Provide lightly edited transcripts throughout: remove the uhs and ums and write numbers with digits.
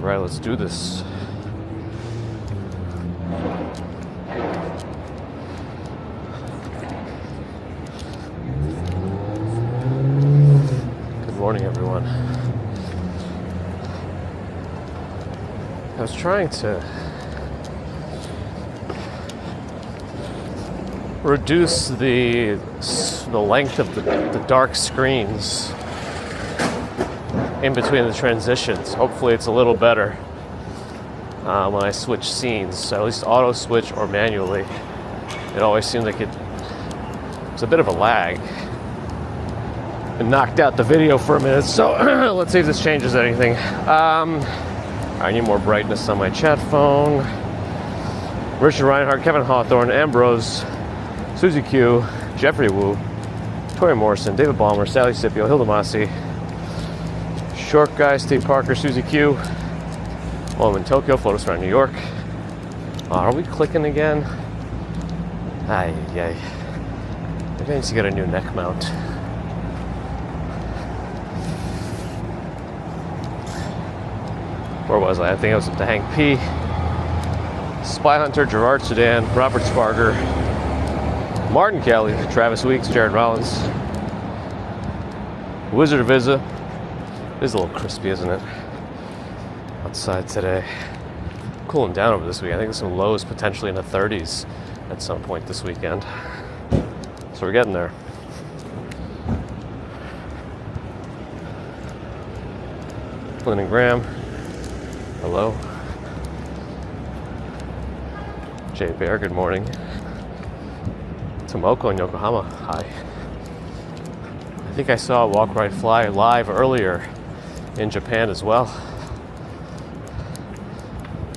Alright, let's do this. Good morning, everyone. I was trying to reduce the length of the dark screens in between the transitions. Hopefully it's a little better when I switch scenes, at least auto switch or manually. It always seemed like it's a bit of a lag. It knocked out the video for a minute, so let's see if this changes anything. I need more brightness on my chat phone. Richard Reinhardt, Kevin Hawthorne, Ambrose, Susie Q, Jeffrey Wu, Tori Morrison, David Ballmer, Sally Scipio, Hilda Masi, Short Guy, Steve Parker, Susie Q, Home in Tokyo, Photos from New York. Are we clicking again? Ay. Maybe I need to get a new neck mount. Where was I? I think I was up to Hank P, Spy Hunter, Gerard Sudan, Robert Sparger, Martin Kelly, Travis Weeks, Jared Rollins, Wizard of Izza. It is a little crispy, isn't it? Outside today. Cooling down over this week. I think there's some lows potentially in the 30s at some point this weekend. So we're getting there. Flynn and Graham. Hello. Jay Bear, good morning. Tomoko in Yokohama, hi. I think I saw Walk Right Fly live earlier in Japan as well.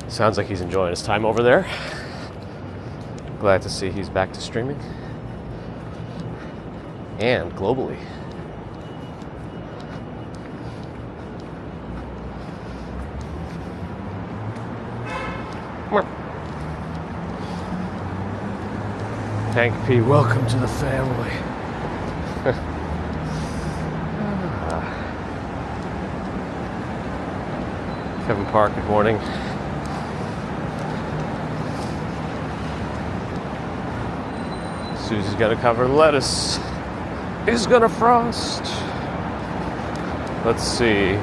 Sounds like he's enjoying his time over there. Glad to see he's back to streaming. And globally. Hank P, welcome to the family. Kevin Park, good morning. Susie's got to cover lettuce. He's gonna frost. Let's see.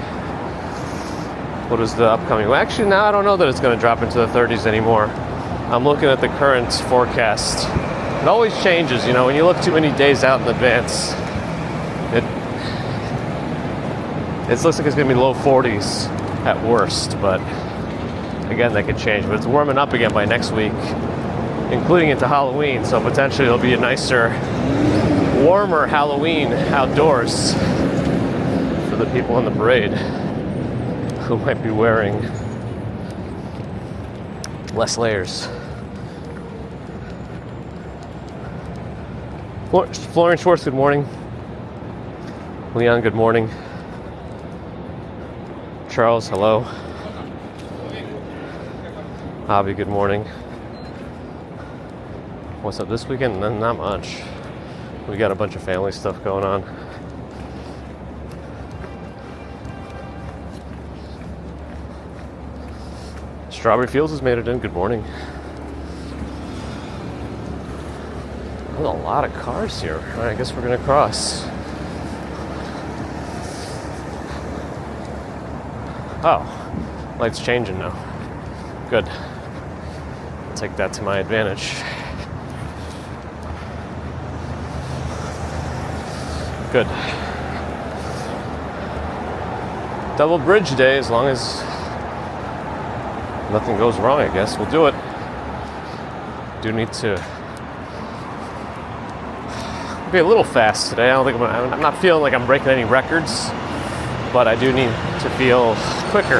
What is the upcoming? Well, actually, now I don't know that it's going to drop into the 30s anymore. I'm looking at the current forecast. It always changes, you know, when you look too many days out in advance. It looks like it's going to be low 40s at worst, but again, that could change. But it's warming up again by next week, including into Halloween, so potentially it'll be a nicer, warmer Halloween outdoors for the people in the parade who might be wearing less layers. Florian Schwartz, good morning. Leon, good morning. Charles, hello. Hobby, good morning. What's up this weekend? Not much. We got a bunch of family stuff going on. Strawberry Fields has made it in. Good morning. There's a lot of cars here. All right, I guess we're gonna cross. Oh, light's changing now. Good. I'll take that to my advantage. Good. Double bridge day, as long as nothing goes wrong, I guess. We'll do it. Do need to be a little fast today. I'm not feeling like I'm breaking any records, but I do need to feel quicker.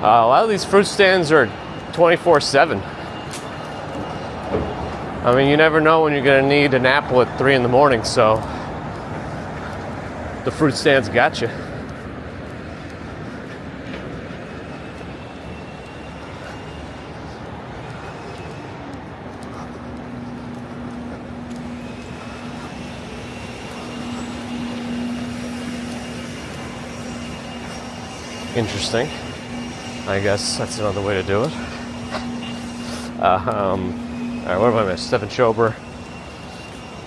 A lot of these fruit stands are 24/7. I mean, you never know when you're going to need an apple at 3 in the morning, so the fruit stands got you. Interesting. I guess that's another way to do it. All right, what have I missed? Stephen Schober.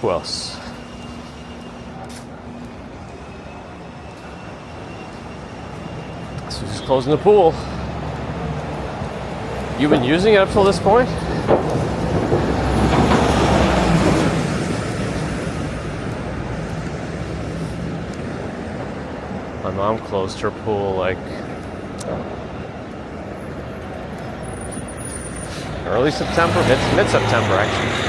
Who else? So he's closing the pool. You've been using it up till this point? My mom closed her pool like early September, mid-September actually.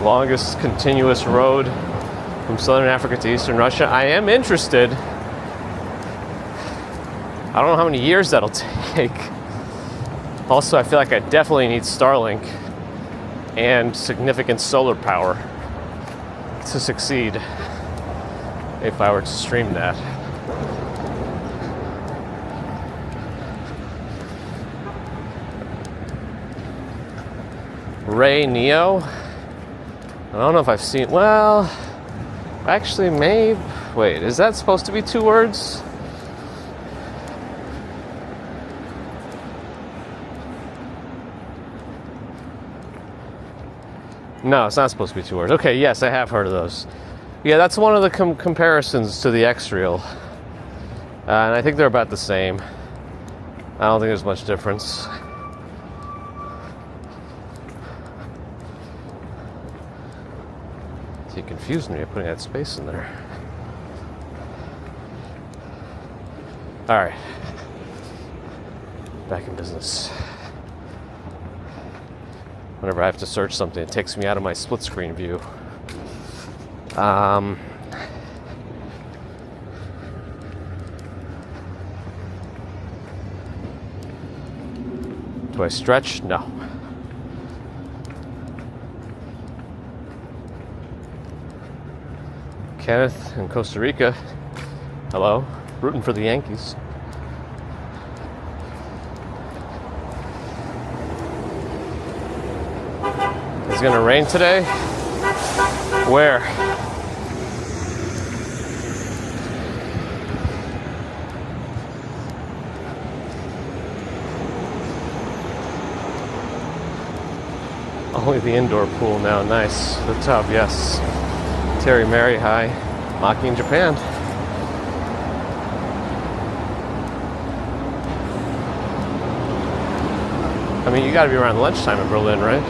Longest continuous road from southern Africa to eastern Russia. I am interested. I don't know how many years that'll take. Also, I feel like I definitely need Starlink and significant solar power to succeed if I were to stream that. Ray Neo. I don't know if I've seen, well, actually maybe, wait, is that supposed to be 2 words? No, it's not supposed to be 2 words. Okay, yes, I have heard of those. Yeah, that's one of the comparisons to the X-Reel. And I think they're about the same. I don't think there's much difference. You confused me by putting that space in there. All right, back in business. Whenever I have to search something, it takes me out of my split screen view. Do I stretch? No. Kenneth in Costa Rica. Hello. Rooting for the Yankees. It's gonna rain today? Where? Only the indoor pool now. Nice. The tub, yes. Terry Mary, hi. Maki in Japan. I mean, you gotta be around lunchtime in Berlin, right?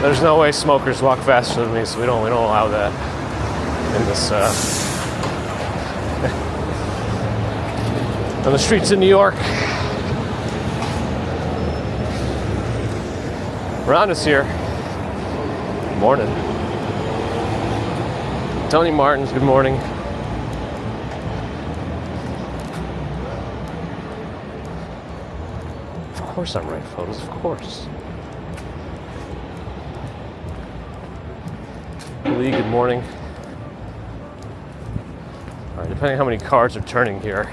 There's no way smokers walk faster than me, so we don't allow that in this on the streets of New York. Ron is here. Good morning. Tony Martins, good morning. Of course I'm right, photos, of course. Lee, good morning. All right, depending on how many cars are turning here,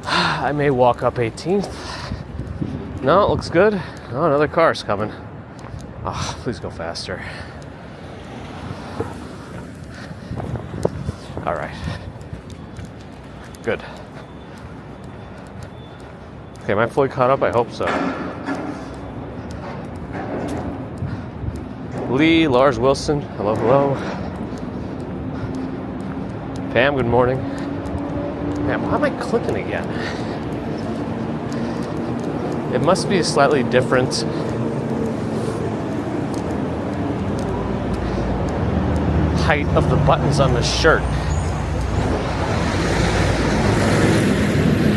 I may walk up 18th. No, it looks good. Oh, another car's coming. Oh, please go faster. All right. Good. Okay, am I fully caught up? I hope so. Lee, Lars Wilson, hello, hello. Pam, good morning. Man, why am I clicking again? It must be a slightly different height of the buttons on the shirt.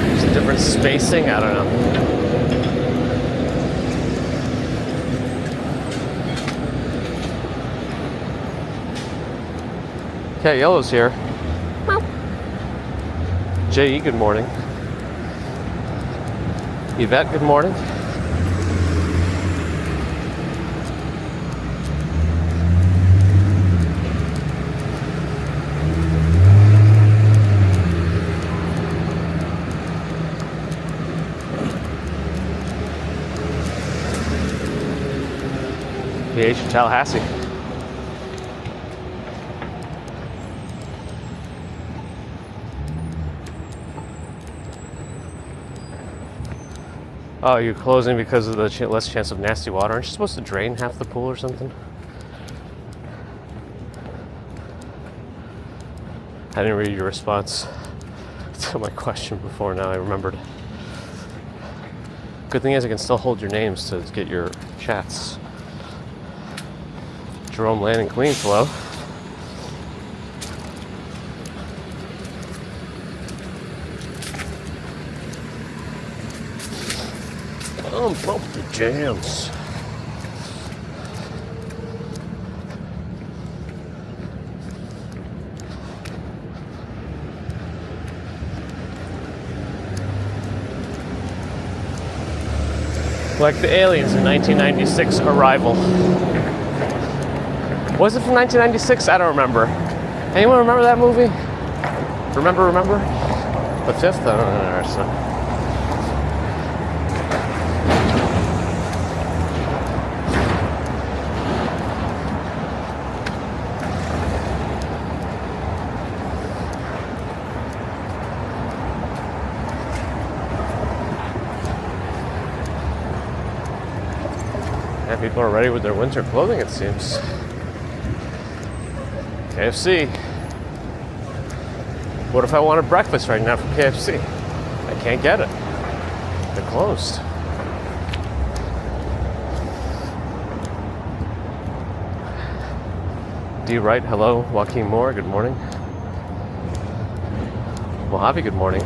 There's a different spacing, I don't know. Okay, Yellow's here. J.E., good morning. Yvette, good morning. PH in Tallahassee. Oh, you're closing because of the less chance of nasty water. Aren't you supposed to drain half the pool or something? I didn't read your response to my question before. Now I remembered. Good thing is I can still hold your names to get your chats. Jerome Landing Queen Flow. Bump the jams. Like the Aliens in 1996 Arrival. Was it from 1996? I don't remember. Anyone remember that movie? Remember? The fifth? I don't know. So. People are ready with their winter clothing, it seems. KFC. What if I wanted breakfast right now from KFC? I can't get it. They're closed. D. Wright, hello. Joaquin Moore, good morning. Mojave, good morning.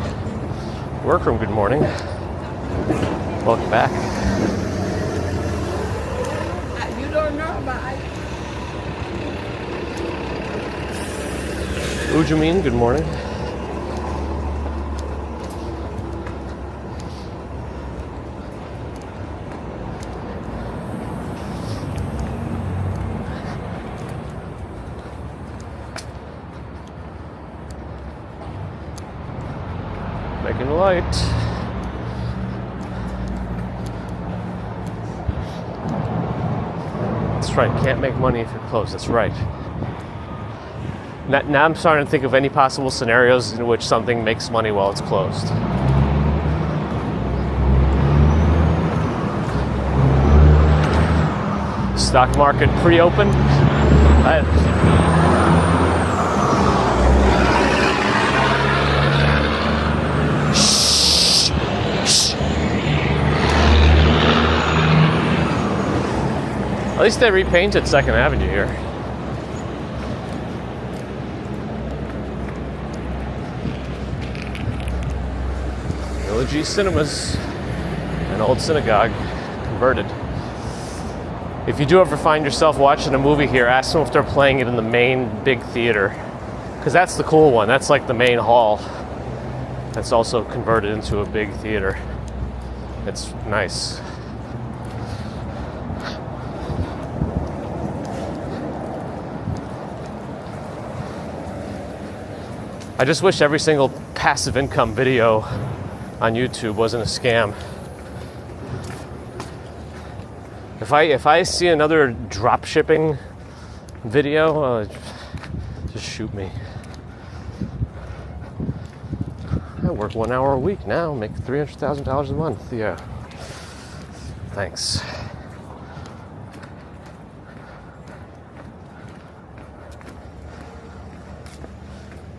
Workroom, good morning. Welcome back. Ujamin, good morning. Making a light. That's right, can't make money if you're closed, that's right. Now I'm starting to think of any possible scenarios in which something makes money while it's closed. Stock market pre-open. At least they repainted 2nd Avenue here. Village Cinemas, an old synagogue, converted. If you do ever find yourself watching a movie here, ask them if they're playing it in the main big theater. Because that's the cool one. That's like the main hall. That's also converted into a big theater. It's nice. I just wish every single passive income video on YouTube wasn't a scam. If I see another drop shipping video, just shoot me. I work 1 hour a week now, make $300,000 a month. Yeah. Thanks.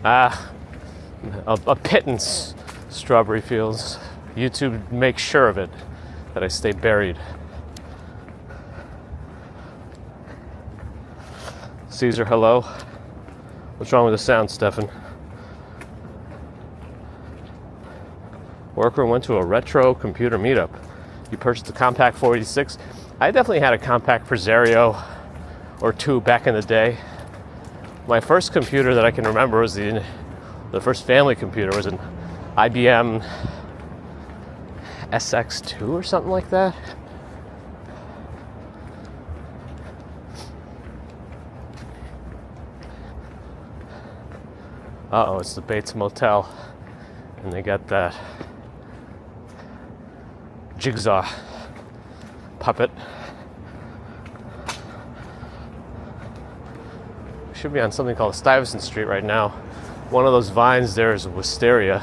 A pittance. Strawberry fields. YouTube makes sure of it, that I stay buried. Caesar, hello. What's wrong with the sound, Stefan? Worker went to a retro computer meetup. You purchased a compact 486. I definitely had a compact Presario or two back in the day. My first computer that I can remember was the first family computer was an IBM SX2 or something like that. Uh-oh, it's the Bates Motel. And they got that jigsaw puppet. should be on something called Stuyvesant Street right now. One of those vines there is wisteria,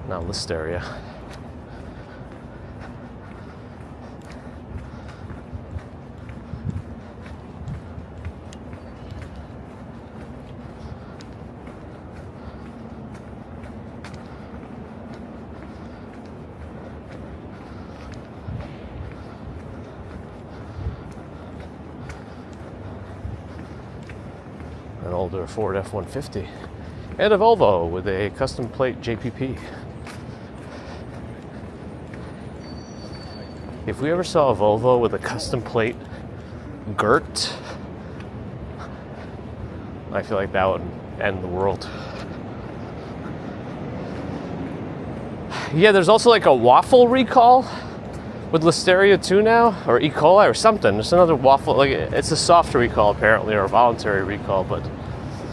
not listeria. An older Ford F-150 and a Volvo with a custom plate JPP. If we ever saw a Volvo with a custom plate Gert, I feel like that would end the world. Yeah, there's also like a waffle recall with Listeria too now, or E. coli or something. There's another waffle, like it's a soft recall apparently, or a voluntary recall, but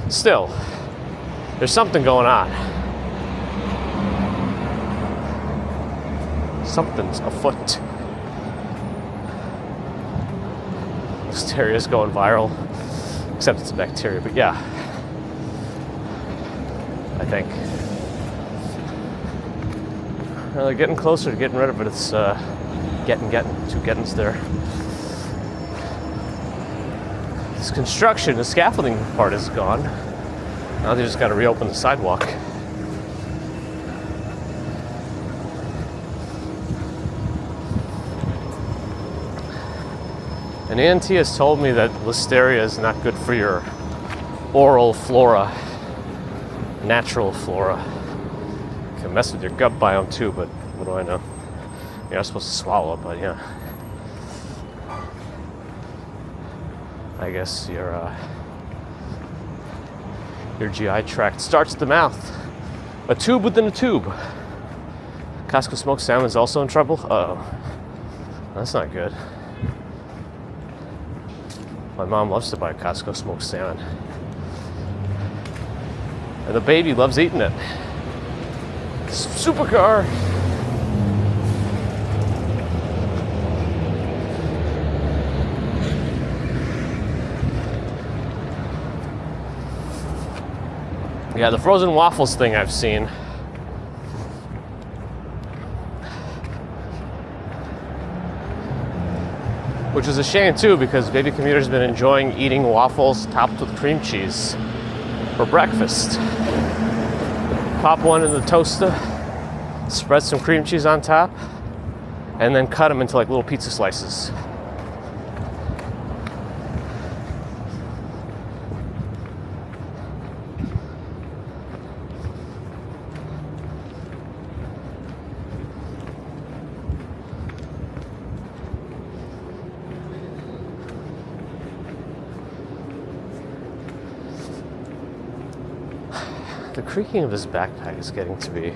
still, there's something going on. Something's afoot. Listeria's going viral, except it's a bacteria, but yeah, I think. Well, they're getting closer to getting rid of it. It's getting, two gettings there. This construction, the scaffolding part is gone. Now they just got to reopen the sidewalk. An ENT has told me that Listeria is not good for your oral flora, natural flora. It can mess with your gut biome too, but what do I know? You're not supposed to swallow it, but yeah. I guess your GI tract starts at the mouth. A tube within a tube. Costco smoked salmon is also in trouble? Uh-oh. That's not good. My mom loves to buy Costco smoked salmon. And the baby loves eating it. Supercar! Yeah, the frozen waffles thing I've seen. Which is a shame too, because baby commuter's been enjoying eating waffles topped with cream cheese for breakfast. Pop one in the toaster, spread some cream cheese on top, and then cut them into like little pizza slices. The creaking of this backpack is getting to be,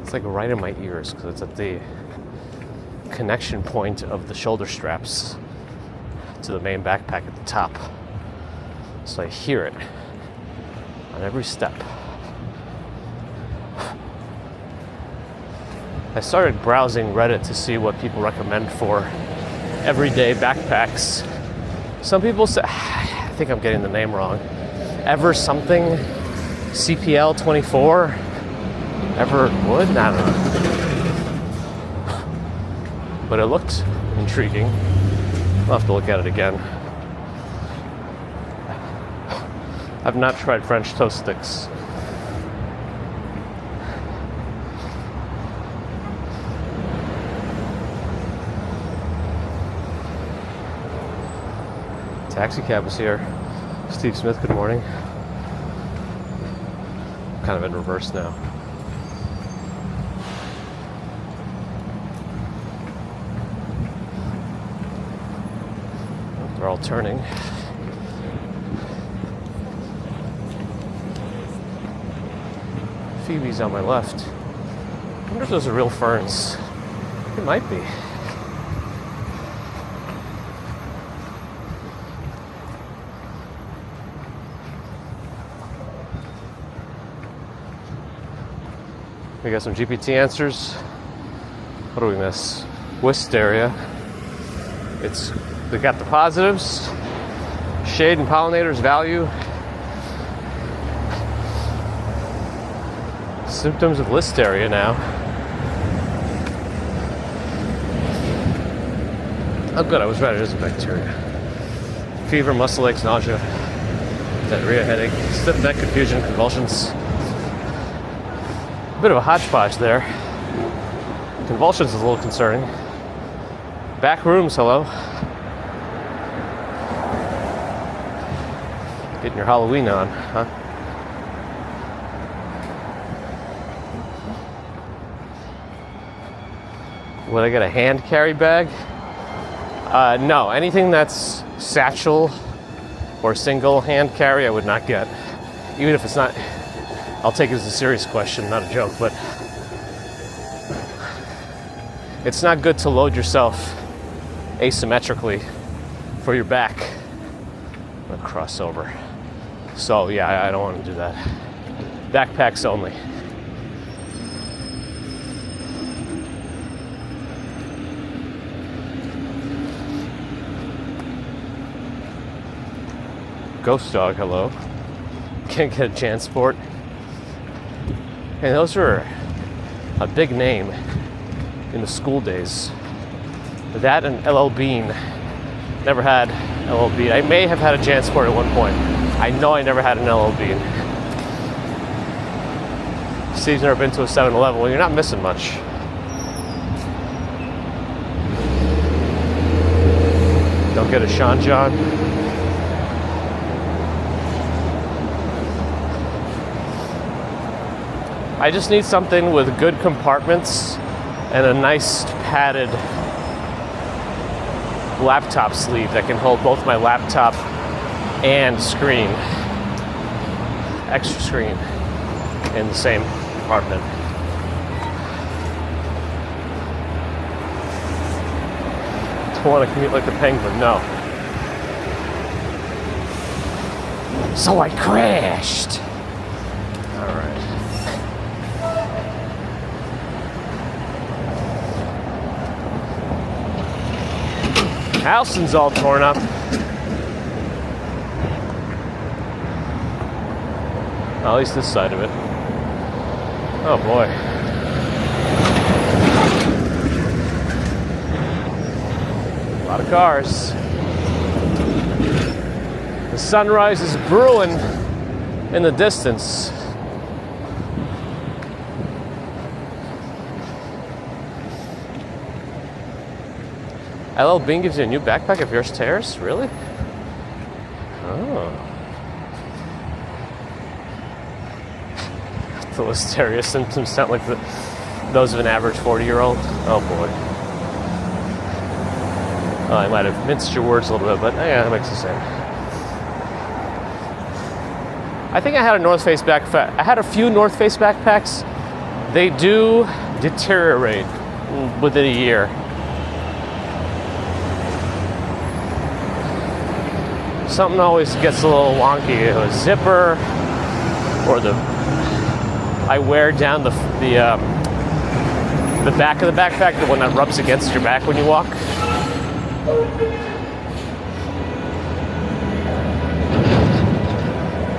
it's like right in my ears because it's at the connection point of the shoulder straps to the main backpack at the top. So I hear it on every step. I started browsing Reddit to see what people recommend for everyday backpacks. Some people say, I think I'm getting the name wrong, Ever something, CPL 24, Ever wood? I don't know. But it looked intriguing. I'll have to look at it again. I've not tried French toast sticks. Taxi cab is here. Steve Smith, good morning. I'm kind of in reverse now. They're all turning. Phoebe's on my left. I wonder if those are real ferns. It might be. We got some GPT answers. What do we miss? Wisteria. They got the positives. Shade and pollinators value. Symptoms of listeria now. Oh good, I was right, it is a bacteria. Fever, muscle aches, nausea, diarrhea, headache, stiff neck, confusion, convulsions. A bit of a hodgepodge there. Convulsions is a little concerning. Back rooms, hello. Getting your Halloween on, huh? Would I get a hand carry bag? No, anything that's satchel or single hand carry I would not get. Even if it's not, I'll take it as a serious question, not a joke, but it's not good to load yourself asymmetrically for your back. A crossover. So yeah, I don't want to do that. Backpacks only. Ghost dog, hello. Can't get a JanSport. And those were a big name in the school days. That and LL Bean. Never had LL Bean. I may have had a JanSport at one point. I know I never had an LL Bean. Steve's never been to a 7-Eleven. Well, you're not missing much. Don't get a Sean John. I just need something with good compartments and a nice padded laptop sleeve that can hold both my laptop and screen, extra screen, in the same compartment. Don't want to commute like the Penguin, no. So I crashed. All right. Houston's all torn up. At least this side of it. Oh boy. A lot of cars. The sunrise is brewing in the distance. LL Bean gives you a new backpack if yours tears? Really? Oh. The listeria symptoms sound like those of an average 40-year-old. Oh boy. Oh, I might have minced your words a little bit, but yeah, that makes the same. I think I had a North Face backpack. I had a few North Face backpacks. They do deteriorate within a year. Something always gets a little wonky. A zipper, or I wear down the back of the backpack, the one that rubs against your back when you walk.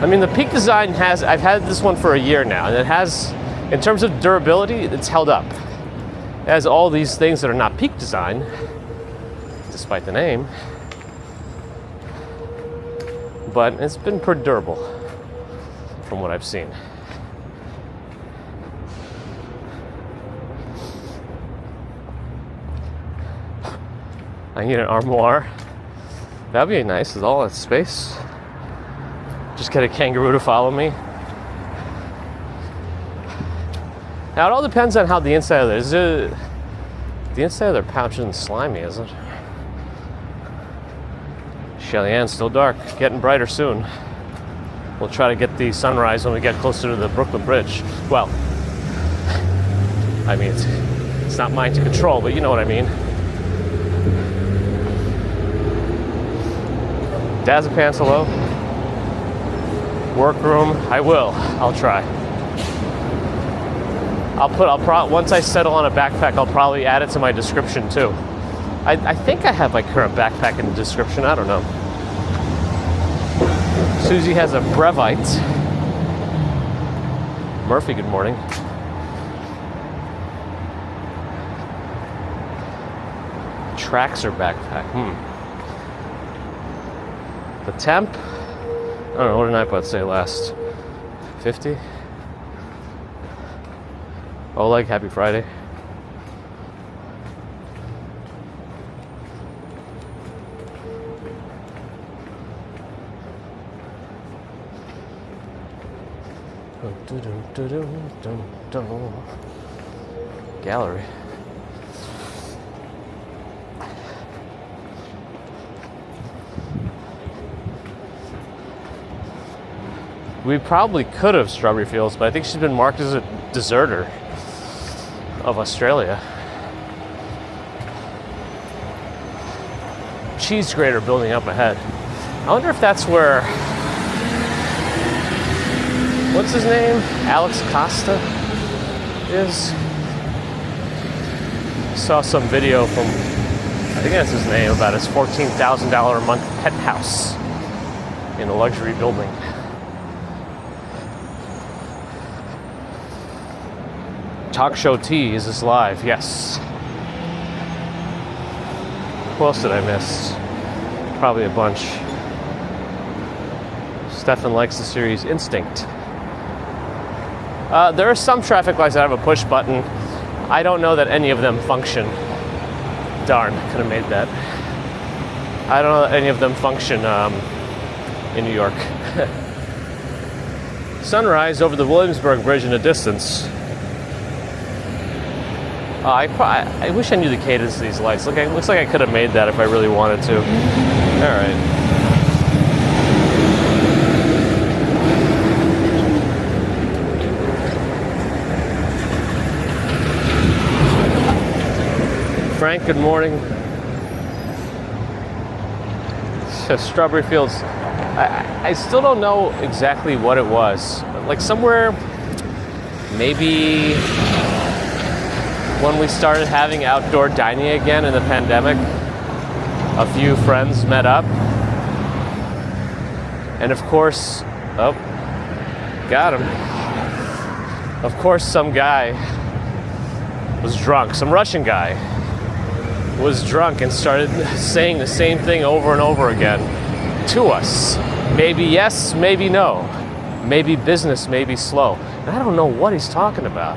I mean, the Peak design I've had this one for a year now, and it has, in terms of durability, it's held up. It has all these things that are not Peak design, despite the name. But it's been pretty durable from what I've seen. I need an armoire. That'd be nice with all that space. Just get a kangaroo to follow me. Now it all depends on how the inside of it is. The inside of their pouch isn't slimy, is it? Cheyenne, still dark, getting brighter soon. We'll try to get the sunrise when we get closer to the Brooklyn Bridge. Well, I mean, it's not mine to control, but you know what I mean. Dazapants, hello. Workroom, I will. I'll try. Once I settle on a backpack, I'll probably add it to my description too. I think I have my current backpack in the description. I don't know. Susie has a Brevite. Murphy, good morning. Tracks or backpack? The temp? I don't know, what did iPod say last? 50? Oh, like Happy Friday. Gallery. We probably could have Strawberry Fields, but I think she's been marked as a deserter of Australia. Cheese grater building up ahead. I wonder if that's where, what's his name? Alex Costa is. Saw some video from, I think that's his name, about his $14,000 a month penthouse in a luxury building. Talk Show T, is this live? Yes. Who else did I miss? Probably a bunch. Stefan likes the series Instinct. There are some traffic lights that have a push button. I don't know that any of them function. Darn, could have made that. I don't know that any of them function in New York. Sunrise over the Williamsburg Bridge in the distance. I wish I knew the cadence of these lights. It looks like I could have made that if I really wanted to. All right. Frank, good morning. Strawberry Fields. I still don't know exactly what it was. Like somewhere, maybe when we started having outdoor dining again in the pandemic, a few friends met up. And of course, got him. Of course, some guy was drunk, some Russian guy was drunk and started saying the same thing over and over again to us. Maybe yes, maybe no. Maybe business, maybe slow. And I don't know what he's talking about.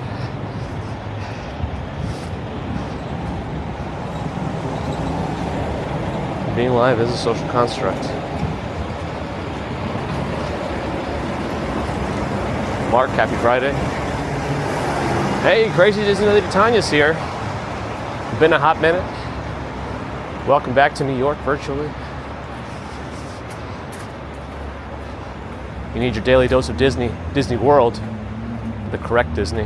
Being live is a social construct. Mark, happy Friday. Hey, Crazy Disney Lady Tanya's here. Been a hot minute. Welcome back to New York virtually. You need your daily dose of Disney World, the correct Disney.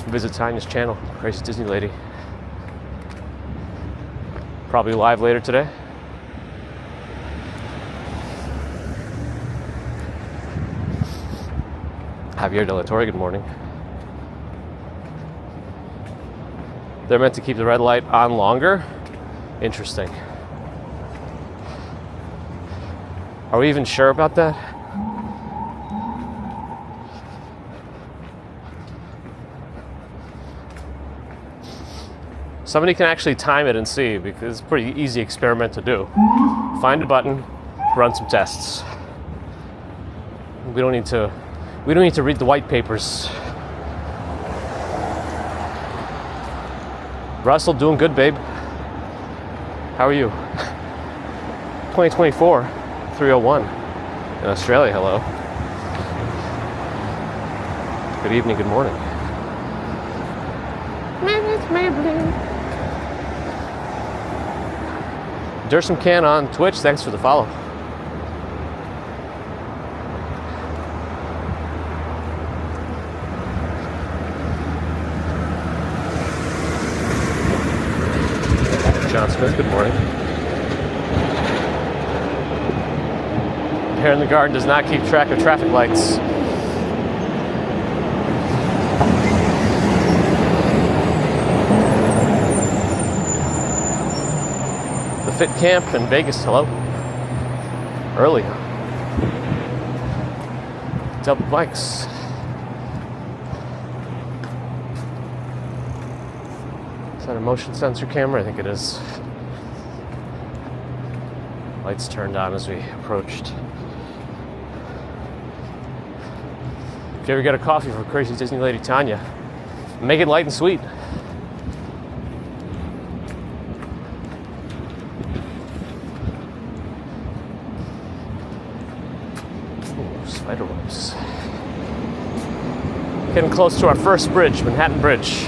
Visit Tanya's channel, Crazy Disney Lady. Probably live later today. Javier de la Torre, good morning. They're meant to keep the red light on longer? Interesting. Are we even sure about that? Somebody can actually time it and see, because it's a pretty easy experiment to do. Find a button, run some tests. We don't need to read the white papers. Russell, doing good, babe. How are you? 2024, 301 in Australia, hello. Good evening, good morning. Dersham Can on Twitch, thanks for the follow. John Smith, good morning. Hair in the Garden does not keep track of traffic lights. The Fit Camp in Vegas, hello. Early. Double bikes. Is that a motion sensor camera? I think it is. Lights turned on as we approached. If you ever get a coffee from Crazy Disney Lady Tanya, make it light and sweet. Ooh, spider webs. Getting close to our first bridge, Manhattan Bridge.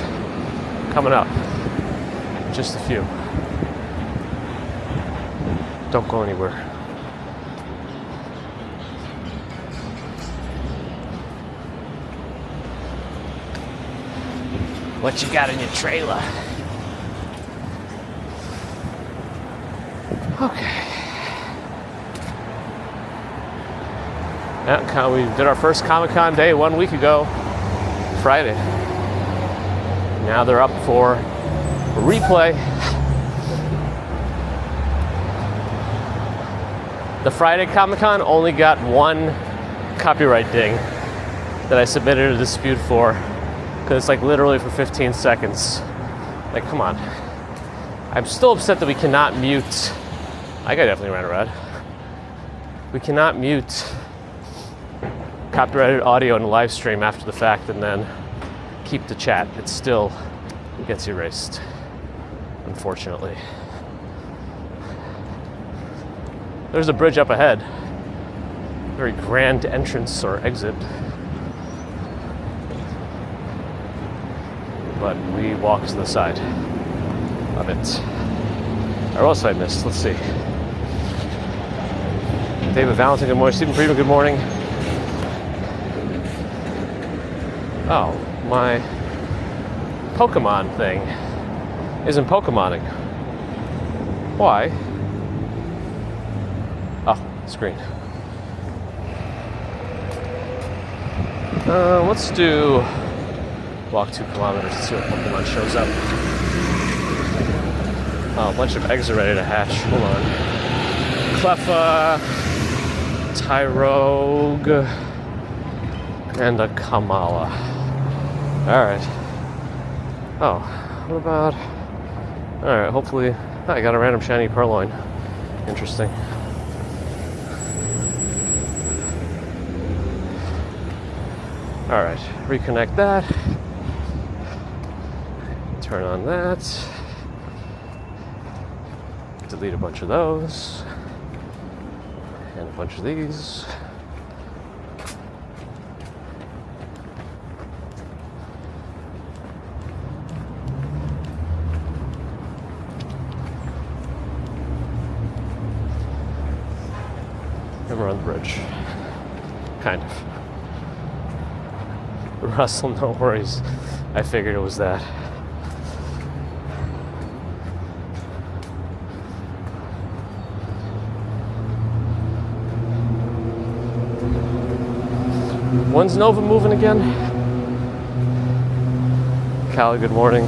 Coming up. Just a few. Don't go anywhere. What you got in your trailer? Okay. Yeah, we did our first Comic-Con day 1 week ago, Friday. Now they're up for a replay. The Friday Comic-Con only got one copyright ding that I submitted a dispute for, because it's like literally for 15 seconds. Like, come on. I'm still upset that we cannot mute. I definitely ran a red. We cannot mute copyrighted audio in a live stream after the fact and then keep the chat. It still gets erased, unfortunately. There's a bridge up ahead. Very grand entrance or exit. But we walk to the side of it. Or else I missed. Let's see. David Valentin, good morning. Stephen Friedman, good morning. Oh, my Pokemon thing isn't Pokemoning. Why? Oh, screen. Let's do walk 2 kilometers and see what Pokemon shows up. Oh, a bunch of eggs are ready to hatch. Hold on. Cleffa, Tyrogue, and a Kamala. Alright. Oh, what about... Alright, hopefully... Oh, I got a random shiny Purloin. Interesting. Alright, reconnect that. Turn on that. Delete a bunch of those. And a bunch of these. And we're on the bridge. Kind of. Russell, no worries. I figured it was that. When's Nova moving again? Callie, good morning.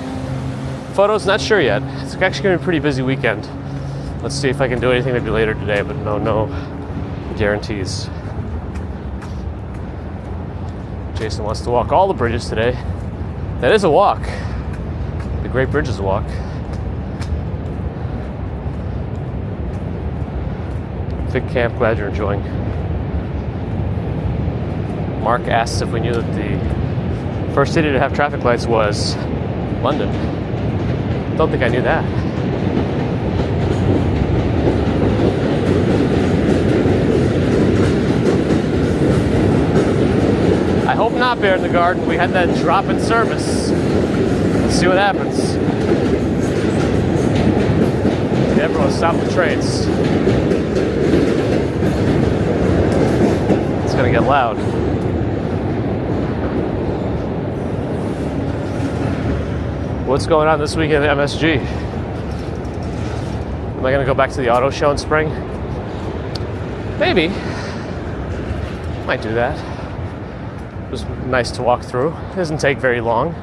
Photos, not sure yet. It's actually going to be a pretty busy weekend. Let's see if I can do anything maybe later today, but no guarantees. Jason wants to walk all the bridges today. That is a walk. The Great Bridge is a walk. Big camp, glad you're enjoying. Mark asked if we knew that the first city to have traffic lights was London. Don't think I knew that. I hope not, Bear in the Garden. We had that drop in service. Let's see what happens. Everyone stop the trains. It's gonna get loud. What's going on this weekend at MSG? Am I gonna go back to the auto show in spring? Maybe. Might do that. It was nice to walk through. It doesn't take very long.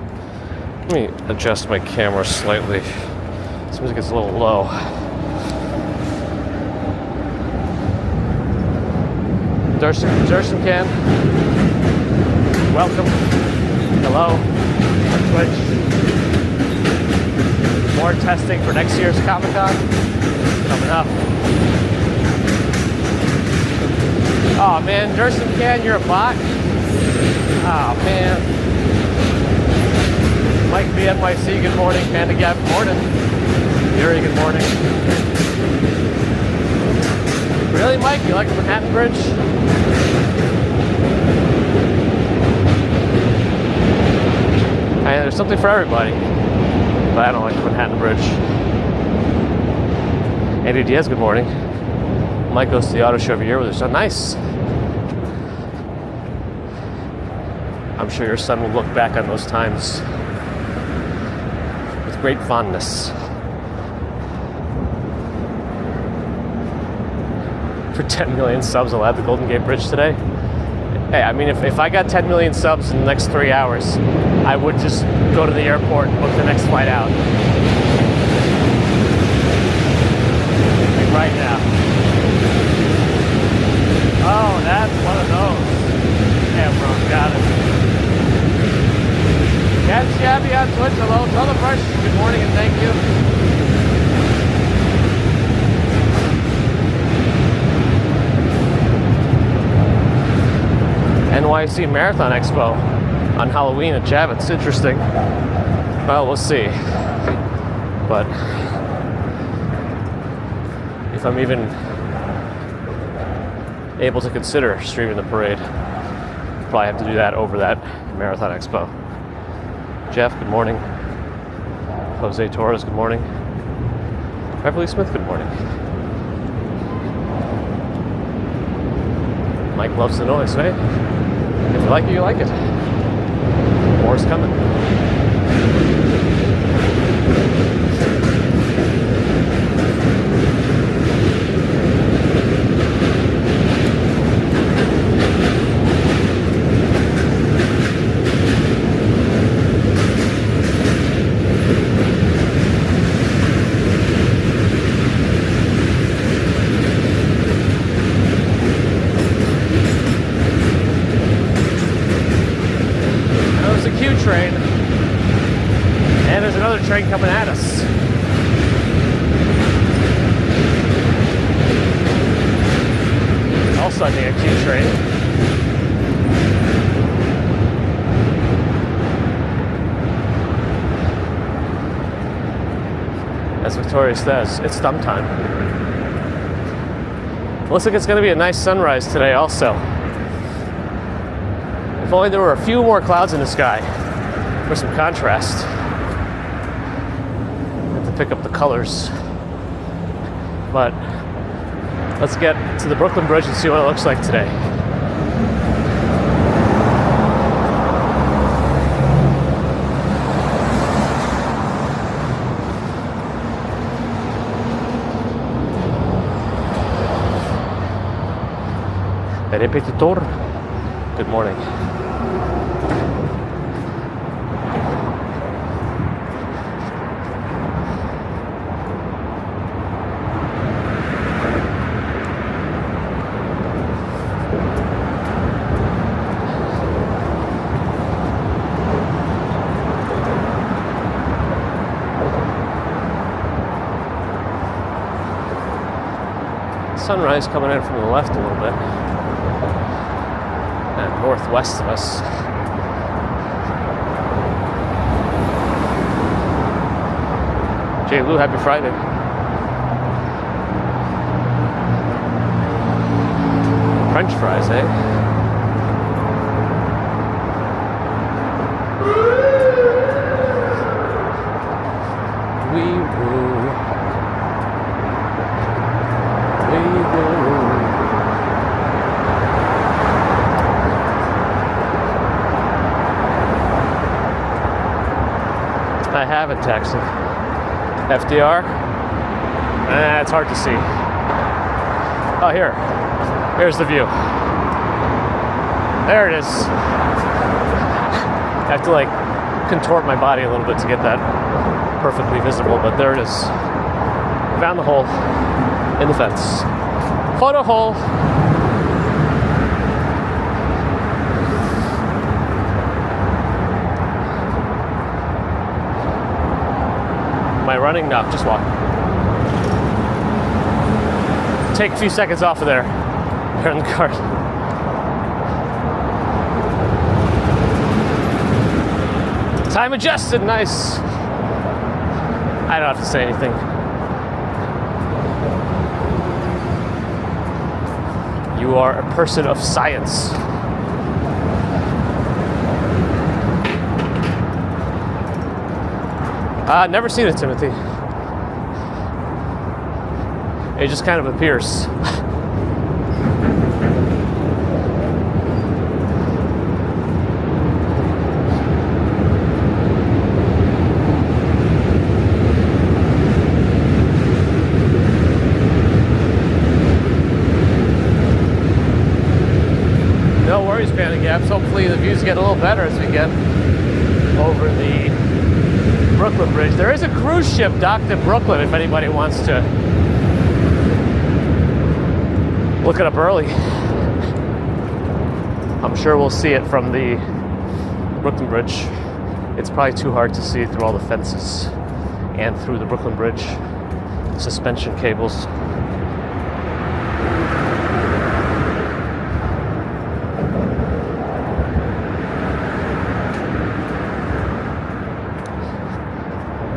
Let me adjust my camera slightly. Seems like it's a little low. Durson can. Welcome. Hello. Twitch. More testing for next year's Comic-Con coming up. Oh man, Durson Can, you're a bot? Oh man. Mike B, NYC, good morning. Panda Gap, good morning. Yuri, good morning. Really, Mike? You like the Manhattan Bridge? There's something for everybody. But I don't like the Manhattan Bridge. Andy Diaz, good morning. Mike goes to the auto show every year with his son. Nice. I'm sure your son will look back on those times with great fondness. For 10 million subs, I'll add the Golden Gate Bridge today. Hey, I mean, if I got 10 million subs in the next 3 hours, I would just go to the airport and book the next flight out. Like right now. Oh, that's one of those. Yeah, bro, got it. Cat Shabby on Twitch, hello. Tell the Fresh, good morning and thank you. NYC Marathon Expo on Halloween at Javits. Interesting. Well, we'll see. But if I'm even able to consider streaming the parade, probably have to do that over that Marathon Expo. Jeff, good morning. Jose Torres, good morning. Beverly Smith, good morning. Mike loves the noise, right? If you like it, you like it. More's coming. Train, and there's another train coming at us. Also, I think a Q train. As Victoria says, it's thumb time. Looks like it's going to be a nice sunrise today also. If only there were a few more clouds in the sky for some contrast. Have to pick up the colors. But let's get to the Brooklyn Bridge and see what it looks like today. Repetitor, good morning. Sunrise coming in from the left a little bit, and northwest of us. Jay Lou, happy Friday. French fries, eh? We woo. I haven't texted. FDR? It's hard to see. Oh, here. Here's the view. There it is. I have to like contort my body a little bit to get that perfectly visible, but there it is. Found the hole in the fence. Photo hole. My I running? No, just walking. Take a few seconds off of there. Here in the car. Time adjusted, nice. I don't have to say anything. You are a person of science. Never seen it, Timothy. It just kind of appears. No worries, Panic Gaps. Hopefully the views get a little better as we get over the Brooklyn Bridge. There is a cruise ship docked in Brooklyn if anybody wants to look it up early. I'm sure we'll see it from the Brooklyn Bridge. It's probably too hard to see through all the fences and through the Brooklyn Bridge suspension cables.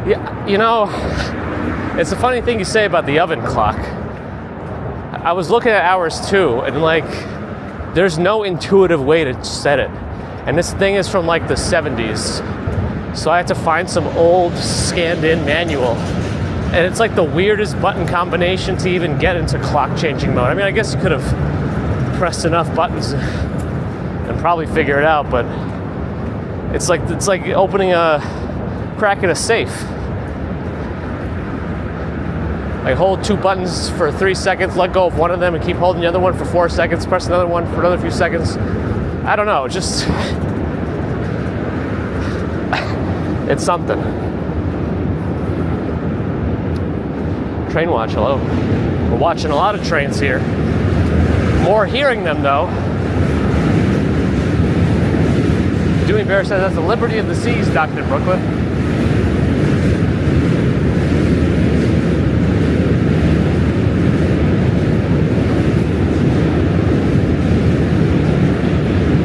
Yeah, you know, it's a funny thing you say about the oven clock. I was looking at hours too, and like, there's no intuitive way to set it. And this thing is from like the 70s. So I had to find some old scanned-in manual. And it's like the weirdest button combination to even get into clock changing mode. I mean, I guess you could have pressed enough buttons and probably figure it out, but it's like opening a crack in a safe. Like hold two buttons for 3 seconds, let go of one of them and keep holding the other one for 4 seconds, press another one for another few seconds. I don't know, just it's something. Train watch, hello. We're watching a lot of trains here. More hearing them though. Dewey Bear says that's the liberty of the seas, Dr. Brooklyn.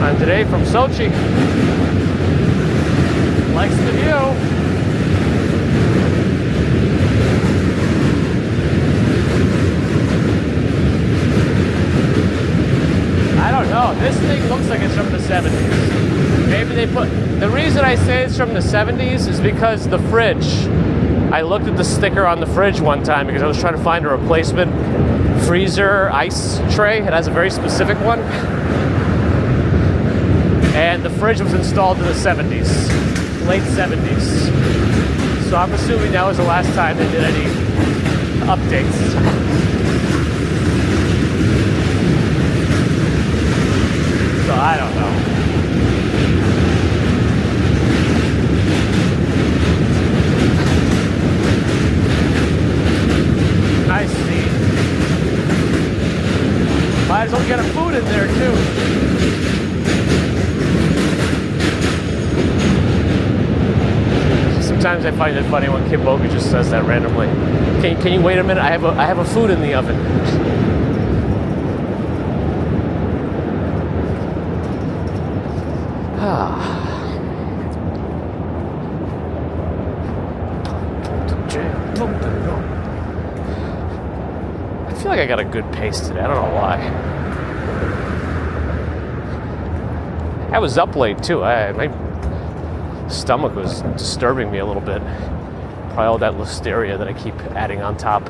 And today from Sochi. Likes the view. I don't know. This thing looks like it's from the 70s. Maybe they put... The reason I say it's from the 70s is because the fridge. I looked at the sticker on the fridge one time because I was trying to find a replacement freezer ice tray. It has a very specific one. And the fridge was installed in the 70s, late 70s. So I'm assuming that was the last time they did any updates. So I don't know. Nice scene. Might as well get a food in there too. Sometimes I find it funny when Kim Boga just says that randomly. Can you wait a minute? I have a food in the oven. I feel like I got a good pace today. I don't know why. I was up late too. My stomach was disturbing me a little bit. Probably all that listeria that I keep adding on top.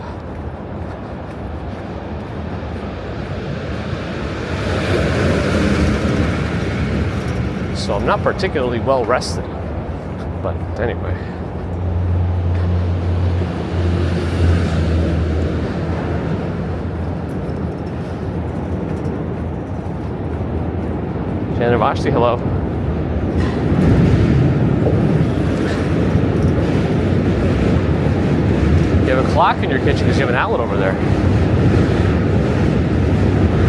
So I'm not particularly well rested. But anyway. Chandra Vashti, hello. You have a clock in your kitchen because you have an outlet over there.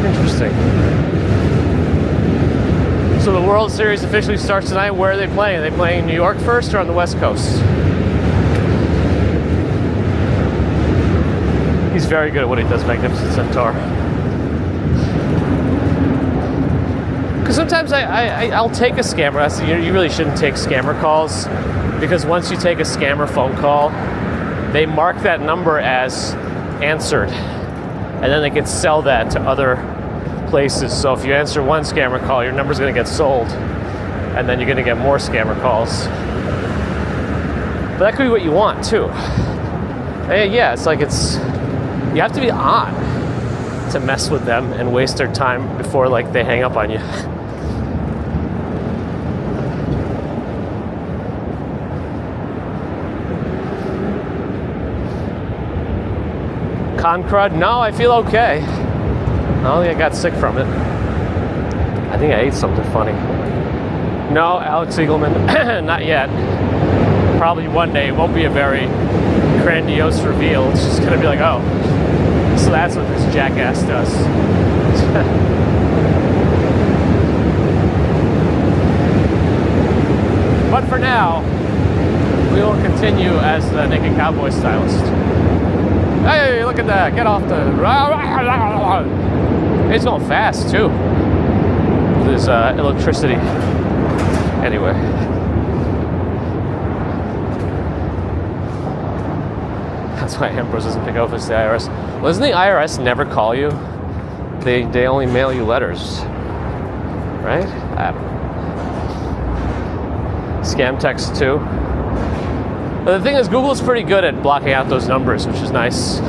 Interesting. So the World Series officially starts tonight. Where are they playing? Are they playing in New York first or on the West Coast? He's very good at what he does, Magnificent Centaur. Because sometimes I'll take a scammer. You really shouldn't take scammer calls, because once you take a scammer phone call, they mark that number as answered, and then they can sell that to other places. So if you answer one scammer call, your number's going to get sold, and then you're going to get more scammer calls. But that could be what you want too. Yeah, it's like you have to be on to mess with them and waste their time before like they hang up on you. Con crud? No, I feel okay. I don't think I got sick from it. I think I ate something funny. No, Alex Eagleman, not yet. Probably one day. It won't be a very grandiose reveal. It's just gonna be like, oh, so that's what this jackass does. But for now, we will continue as the Naked Cowboy stylist. Hey, look at that! Get off the... It's going fast, too. There's electricity. Anyway. That's why Ambrose doesn't pick up as the IRS. Well, doesn't the IRS never call you? They only mail you letters. Right? I don't know. Scam text, too. But the thing is, Google's pretty good at blocking out those numbers, which is nice.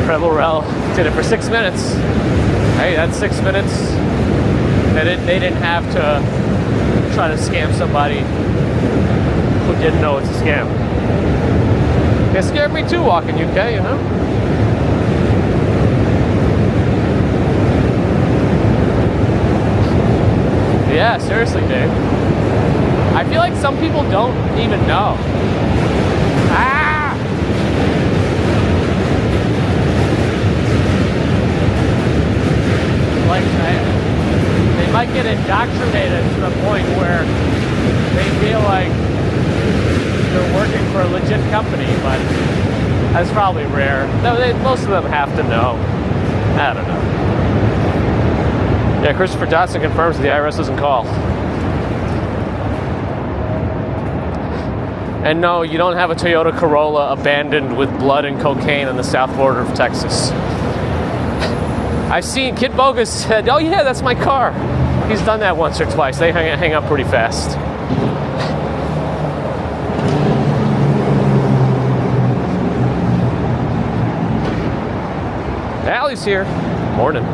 Rebel Rel did it for 6 minutes. Hey, that's 6 minutes. They didn't have to try to scam somebody who didn't know it's a scam. It scared me too walking UK, you know? Yeah, seriously, Dave. I feel like some people don't even know. Ah! Like, they might get indoctrinated to the point where they feel like they're working for a legit company, but that's probably rare. No, most of them have to know. I don't know. Yeah, Christopher Dotson confirms the IRS doesn't call. And no, you don't have a Toyota Corolla abandoned with blood and cocaine on the south border of Texas. I've seen Kid Bogus said, oh yeah, that's my car. He's done that once or twice. They hang up pretty fast. Allie's here. Morning.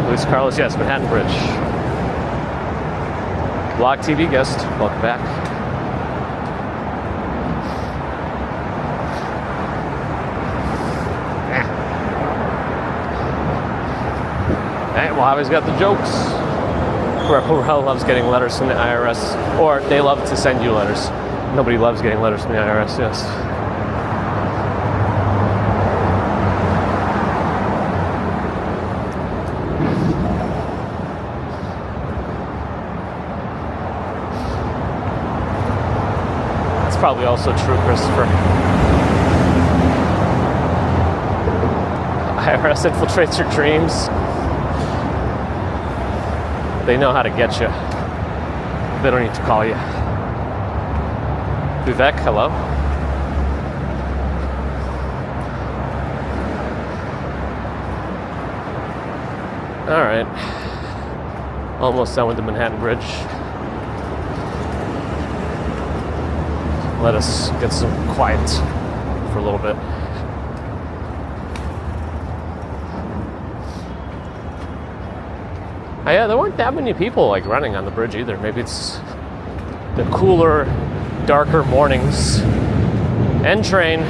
Luis Carlos, yes, Manhattan Bridge. Blog TV guest, welcome back. Hey, Mojave's got the jokes. Rebel loves getting letters from the IRS, or they love to send you letters. Nobody loves getting letters from the IRS, yes. Probably also true, Christopher. IRS infiltrates your dreams. They know how to get you. They don't need to call you. Vivek, hello. All right. Almost done with the Manhattan Bridge. Let us get some quiet for a little bit. Yeah, there weren't that many people like running on the bridge either. Maybe it's the cooler, darker mornings. End train.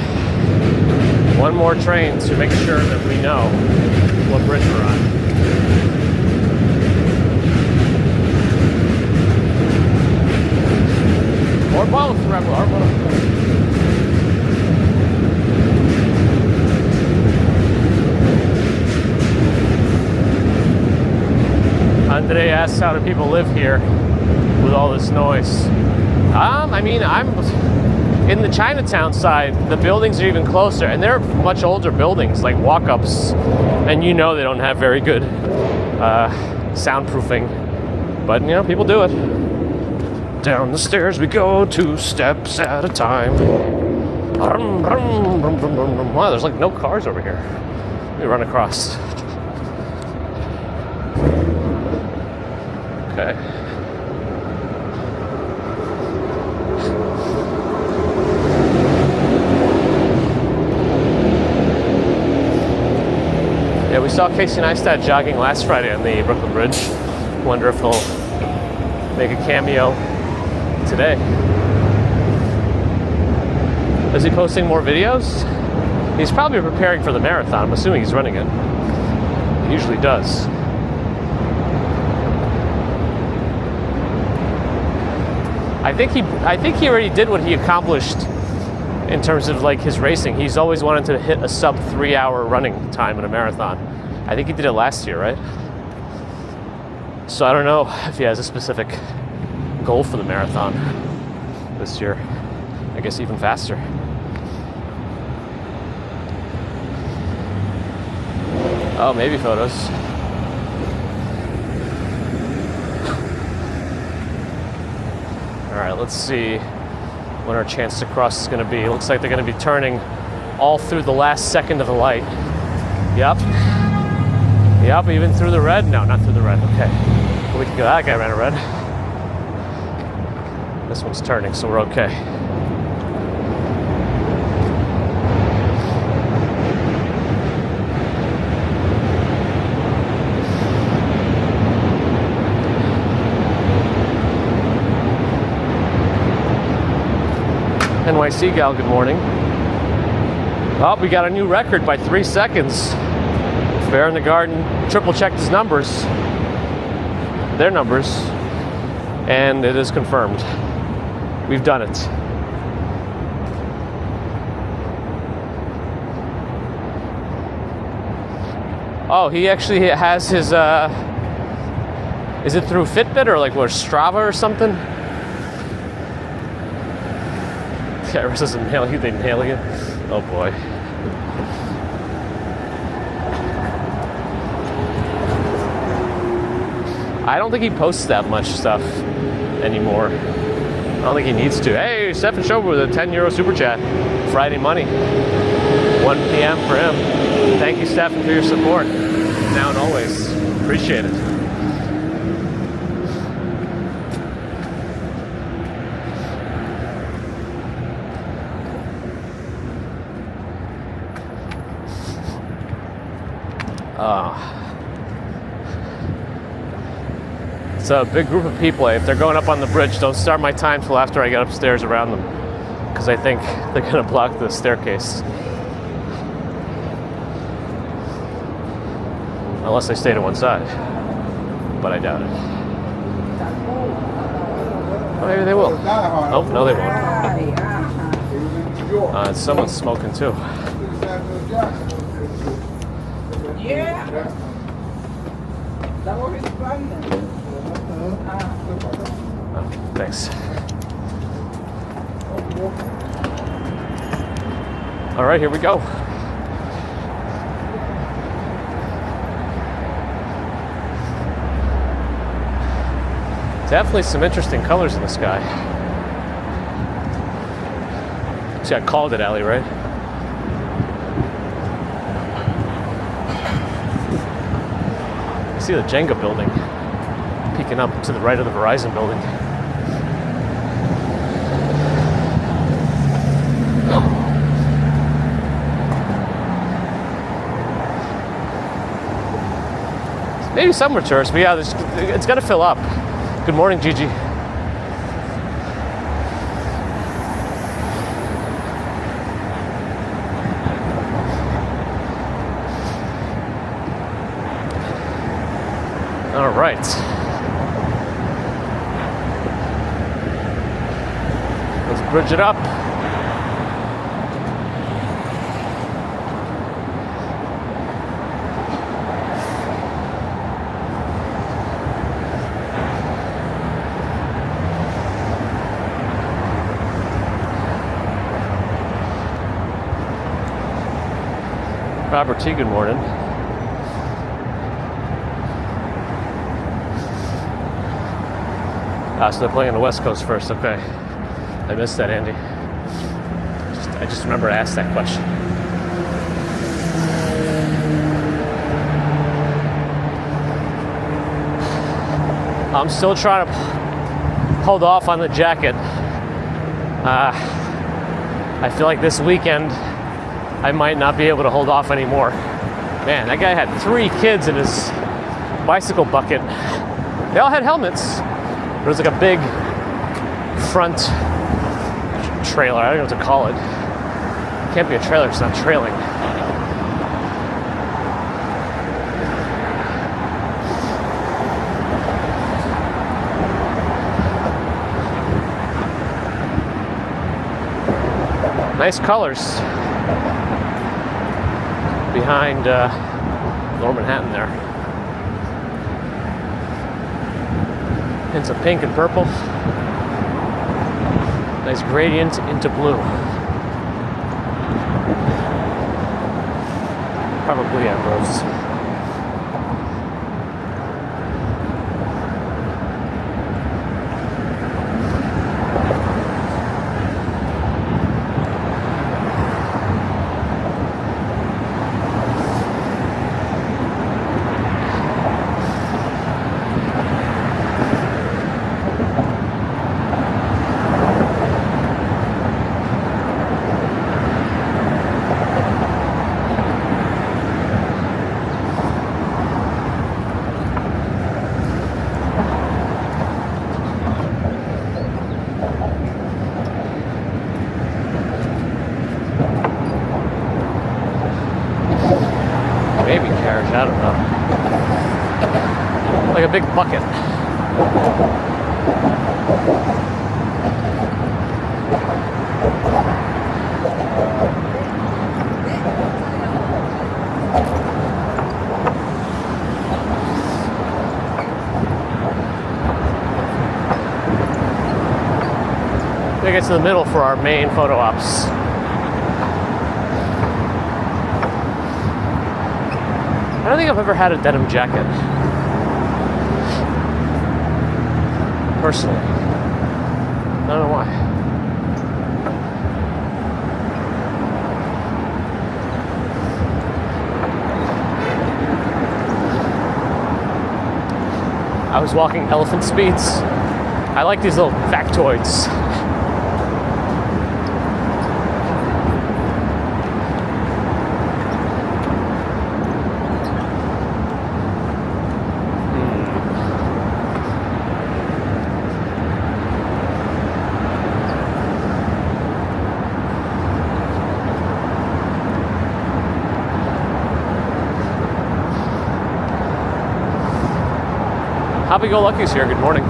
One more train to make sure that we know what bridge we're on. Or both, Rebel, or both. Andre asks how do people live here with all this noise. I mean, I'm in the Chinatown side. The buildings are even closer, and they're much older buildings, like walk-ups, and you know they don't have very good soundproofing. But you know, people do it. Down the stairs we go, 2 steps at a time. Wow, there's like no cars over here. Let me run across. Okay. Yeah, we saw Casey Neistat jogging last Friday on the Brooklyn Bridge. Wonder if he'll make a cameo today. Is he posting more videos? He's probably preparing for the marathon. I'm assuming he's running it. He usually does. I think he already did what he accomplished in terms of like his racing. He's always wanted to hit a sub 3-hour running time in a marathon. I think he did it last year, right? So I don't know if he has a specific goal for the marathon this year. I guess even faster. Oh, maybe photos. All right, let's see when our chance to cross is going to be. It looks like they're going to be turning all through the last second of the light. Yep. Yep, even through the red? No, not through the red. Okay. Well, we can go. That guy ran a red. This one's turning, so we're okay. NYC gal, good morning. Oh, we got a new record by 3 seconds. Bear in the Garden triple checked his numbers, their numbers, and it is confirmed. We've done it. Oh, he actually has his, is it through Fitbit or like what, Strava or something? Yeah, it doesn't nail you, they nail you. Oh boy. I don't think he posts that much stuff anymore. I don't think he needs to. Hey, Stefan Schober with a 10 euro super chat. Friday money. 1 p.m. for him. Thank you, Stefan, for your support. Now and always. Appreciate it. It's a big group of people. If they're going up on the bridge, don't start my time till after I get upstairs around them, because I think they're going to block the staircase. Unless they stay to one side, but I doubt it. Oh, maybe they will. Oh, no, they won't. Someone's smoking too. Yeah. Oh, thanks. All right, here we go. Definitely some interesting colors in the sky. See, I called it, Allie, right? I see the Jenga building peeking up to the right of the Verizon building. Maybe some were tourists, but yeah, it's going to fill up. Good morning, Gigi. All right. Let's bridge it up. Robert T, good morning. So they're playing on the West Coast first. Okay. I missed that, Andy. I just remember to ask that question. I'm still trying to hold off on the jacket. I feel like this weekend I might not be able to hold off anymore. Man, that guy had 3 kids in his bicycle bucket. They all had helmets. It was like a big front trailer. I don't know what to call it. It can't be a trailer, it's not trailing. Nice colors behind Lower Manhattan there. Hints of pink and purple. Nice gradient into blue. Probably Ambrose. Maybe carriage, I don't know. Like a big bucket. They get to the middle for our main photo ops. I don't think I've ever had a denim jacket. Personally. I don't know why. I was walking elephant speeds. I like these little factoids. Happy-go-lucky's here. Good morning.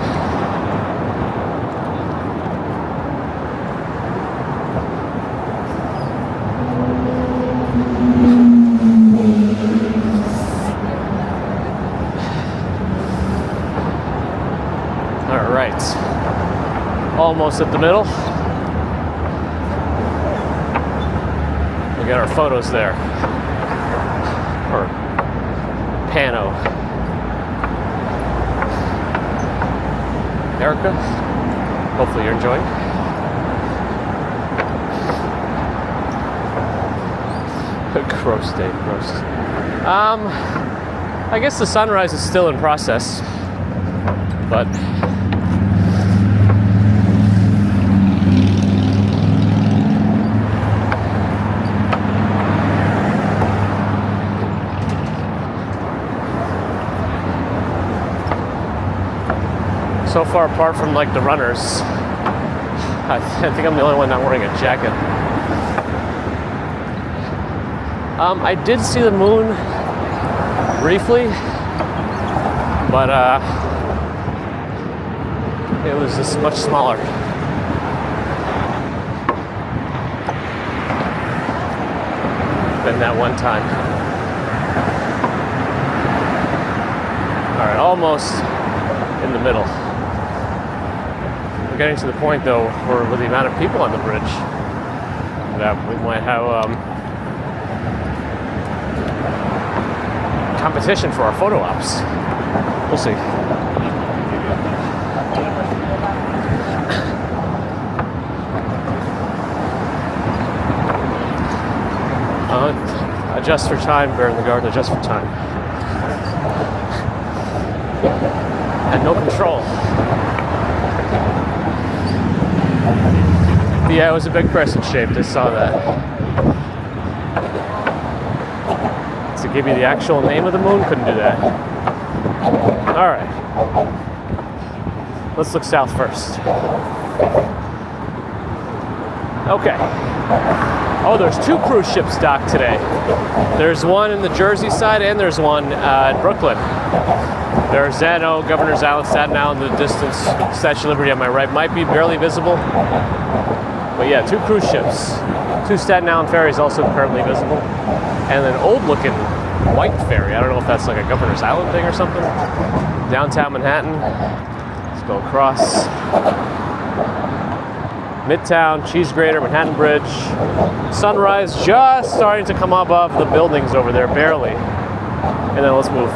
All right. Almost at the middle. We got our photos there. Or pano. Erica, hopefully you're enjoying. Gross day, gross. I guess the sunrise is still in process, but so far apart from like the runners, I think I'm the only one not wearing a jacket. I did see the moon briefly, but it was just much smaller. Than that one time. All right, almost in the middle. We're getting to the point, though, where with the amount of people on the bridge, that we might have competition for our photo ops. We'll see. Adjust for time, bear in the garden, adjust for time. Had no control. Yeah, it was a big crescent shape, I saw that. To give you the actual name of the moon, couldn't do that. Alright. Let's look south first. Okay. Oh, there's 2 cruise ships docked today. There's one in the Jersey side and there's one in Brooklyn. There's Zano, Governor's Island, Staten Island in the distance. Statue of Liberty on my right might be barely visible. But yeah, 2 cruise ships. 2 Staten Island ferries also currently visible. And an old-looking white ferry. I don't know if that's like a Governor's Island thing or something. Downtown Manhattan. Let's go across. Midtown, Cheese Grater, Manhattan Bridge. Sunrise just starting to come above the buildings over there, barely. And then let's move.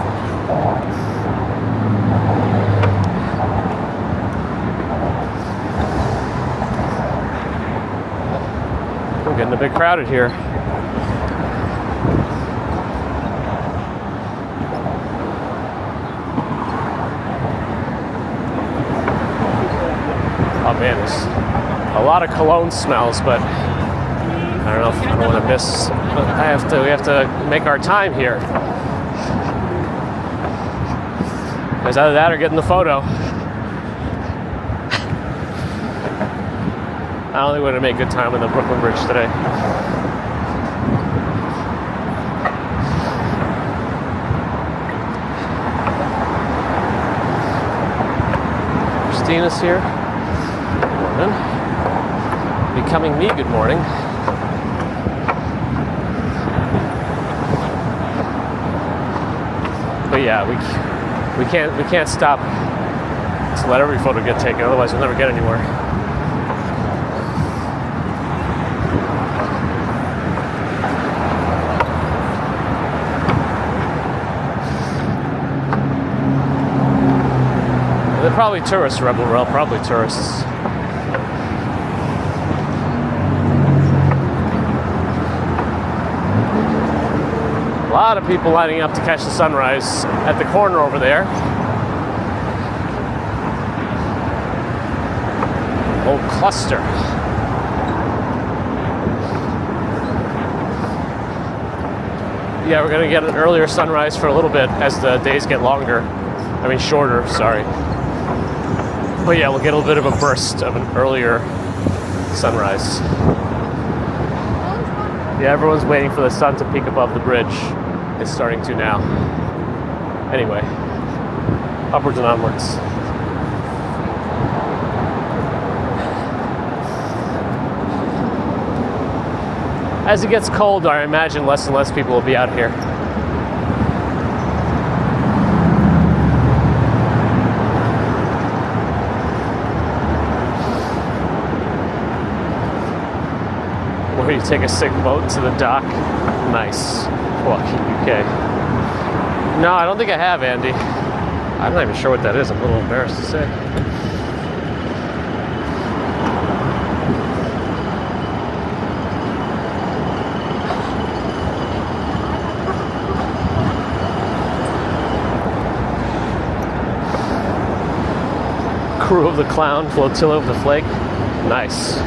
We're getting a bit crowded here. Oh man, there's a lot of cologne smells, but I don't know if I don't want to miss. We have to make our time here. It's either that or getting the photo. I don't think we're gonna make good time on the Brooklyn Bridge today. Christina's here. Good morning. Becoming me, good morning. But yeah, we can't stop to let every photo get taken, otherwise we'll never get anywhere. They're probably tourists, Rebel Rail, probably tourists. A lot of people lining up to catch the sunrise at the corner over there. Whole cluster. Yeah, we're gonna get an earlier sunrise for a little bit as the days get longer. I mean shorter, sorry. But yeah, we'll get a little bit of a burst of an earlier sunrise. Yeah, everyone's waiting for the sun to peak above the bridge. It's starting to now. Anyway, upwards and onwards. As it gets colder, I imagine less and less people will be out here. Where you take a sick boat to the dock. Nice. Walking UK. No, I don't think I have, Andy. I'm not even sure what that is. I'm a little embarrassed to say. Crew of the Clown, Flotilla of the Flake. Nice.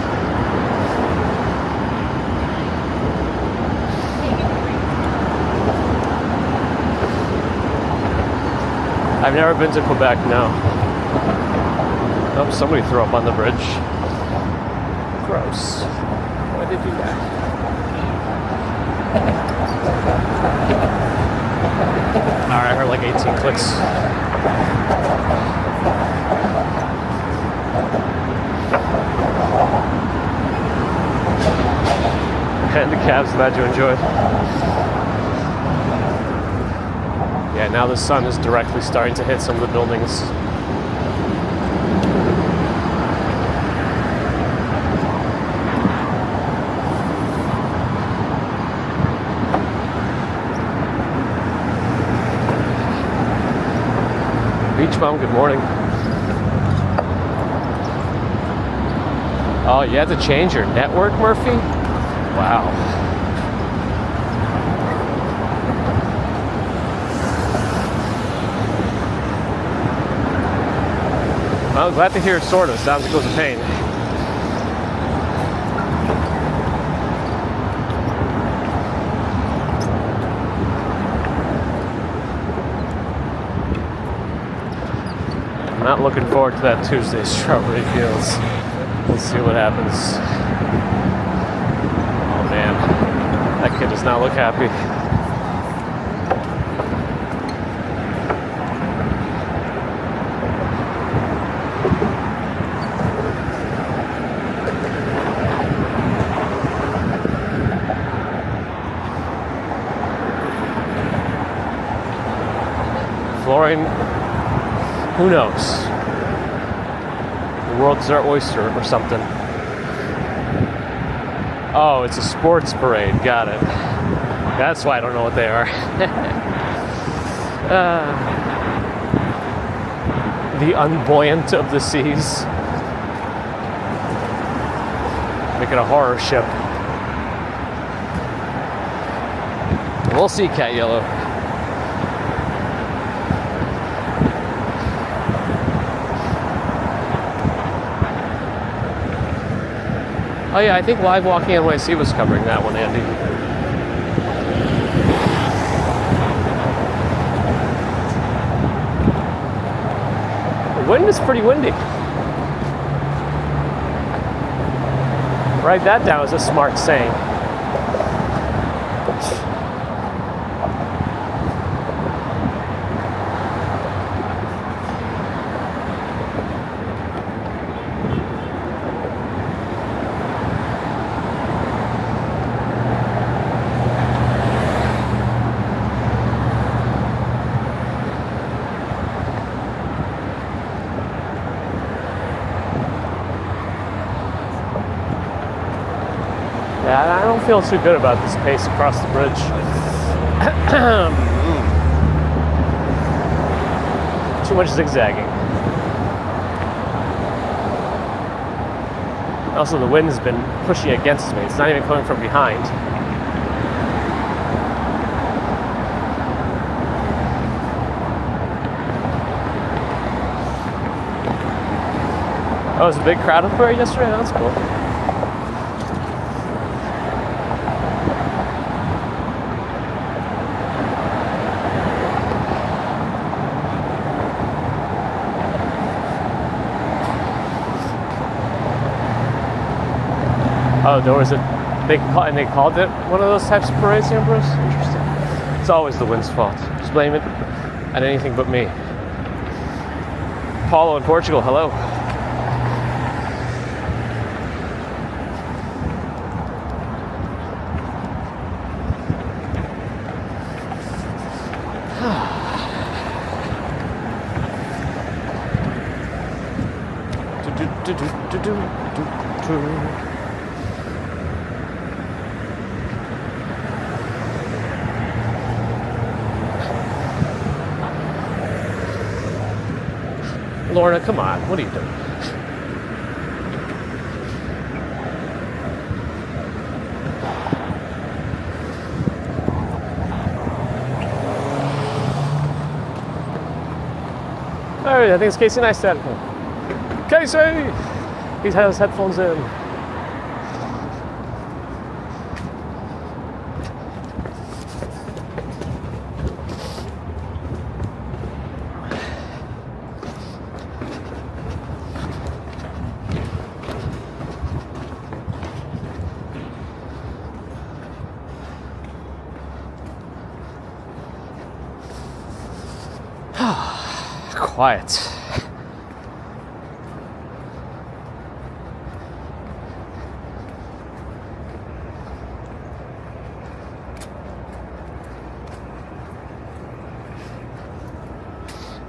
I've never been to Quebec, no. Oh, somebody threw up on the bridge. Gross. Why did they do that? Alright, I heard like 18 clicks. And the cabs, glad you enjoyed. Yeah, now the sun is directly starting to hit some of the buildings. Southbound, good morning. Oh, you had to change your network, Murphy? Wow. Well, I'm glad to hear it sort of. Sounds like it was a pain. I'm not looking forward to that Tuesday Strawberry Fields. We'll see what happens. Oh man, that kid does not look happy. Flooring, who knows? The world's our oyster or something. Oh, it's a sports parade. Got it. That's why I don't know what they are. The unbuoyant of the seas. Make it a horror ship. We'll see, Cat Yellow. Oh yeah, I think Live Walking NYC was covering that one, Andy. The wind is pretty windy. Write that down as a smart saying. Yeah, I don't feel too good about this pace across the bridge. Too much zigzagging. Also, the wind has been pushing against me. It's not even coming from behind. Oh, it was a big crowd up there yesterday? That's cool. Oh, there was and they called it one of those types of parades, Ambrose? Interesting. It's always the wind's fault. Just blame it on anything but me. Paulo in Portugal, hello. Lorna, come on. What are you doing? All right, I think it's Casey Neistat. Casey! He has his headphones in. Quiet.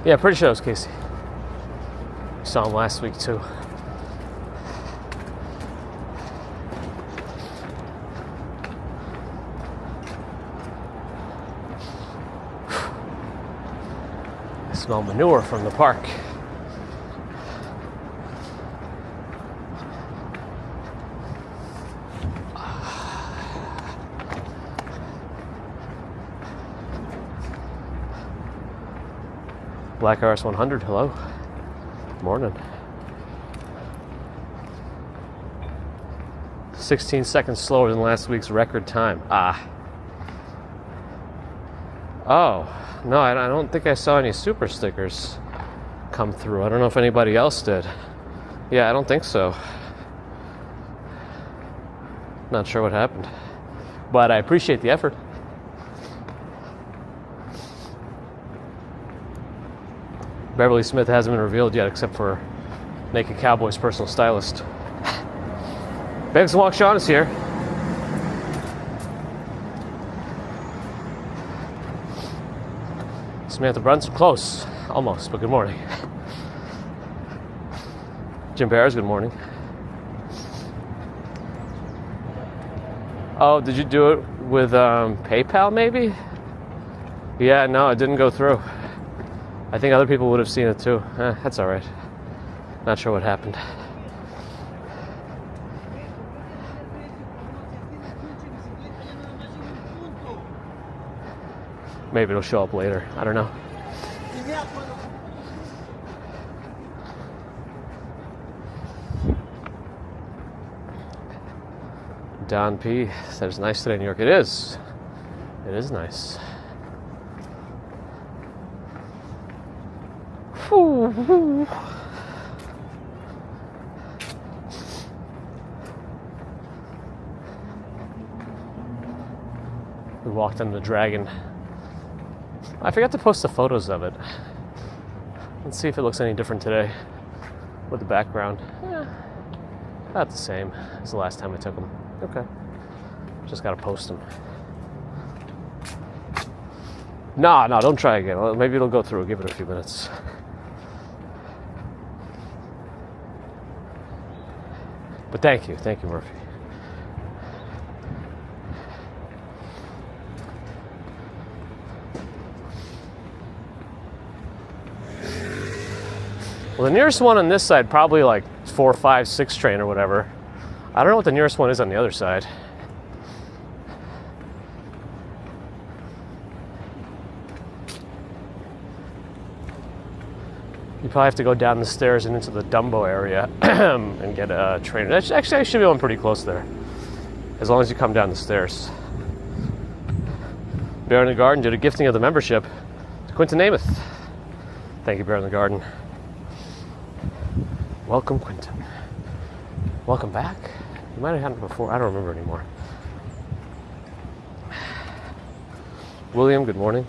Yeah, pretty sure it was Casey. Saw him last week too. Smell manure from the park. Black RS 100, hello. Morning. 16 seconds slower than last week's record time. Oh, no, I don't think I saw any super stickers come through. I don't know if anybody else did. Yeah, I don't think so. Not sure what happened. But I appreciate the effort. Beverly Smith hasn't been revealed yet, except for Naked Cowboy's personal stylist. Banks and Walk Sean is here. Samantha Brunson, close. Almost, but good morning. Jim Bears, good morning. Oh, did you do it with PayPal maybe? Yeah, no, it didn't go through. I think other people would have seen it too. That's all right. Not sure what happened. Maybe it'll show up later. I don't know. Don P said it's nice today in New York. It is. It is nice. Whew. We walked on the Dragon. I forgot to post the photos of it. Let's see if it looks any different today with the background. About the same as the last time I took them. Okay. Just gotta post them. No, don't try again. Maybe it'll go through. Give it a few minutes. But thank you, Murphy. Well, the nearest one on this side, probably like 4, 5, 6 train or whatever. I don't know what the nearest one is on the other side. You probably have to go down the stairs and into the Dumbo area and get a train. Actually, I should be going pretty close there, as long as you come down the stairs. Bear in the Garden did a gifting of the membership to Quinton Namath. Thank you, Bear in the Garden. Welcome, Quinton. Welcome back. You might have had it before. I don't remember anymore. William, good morning.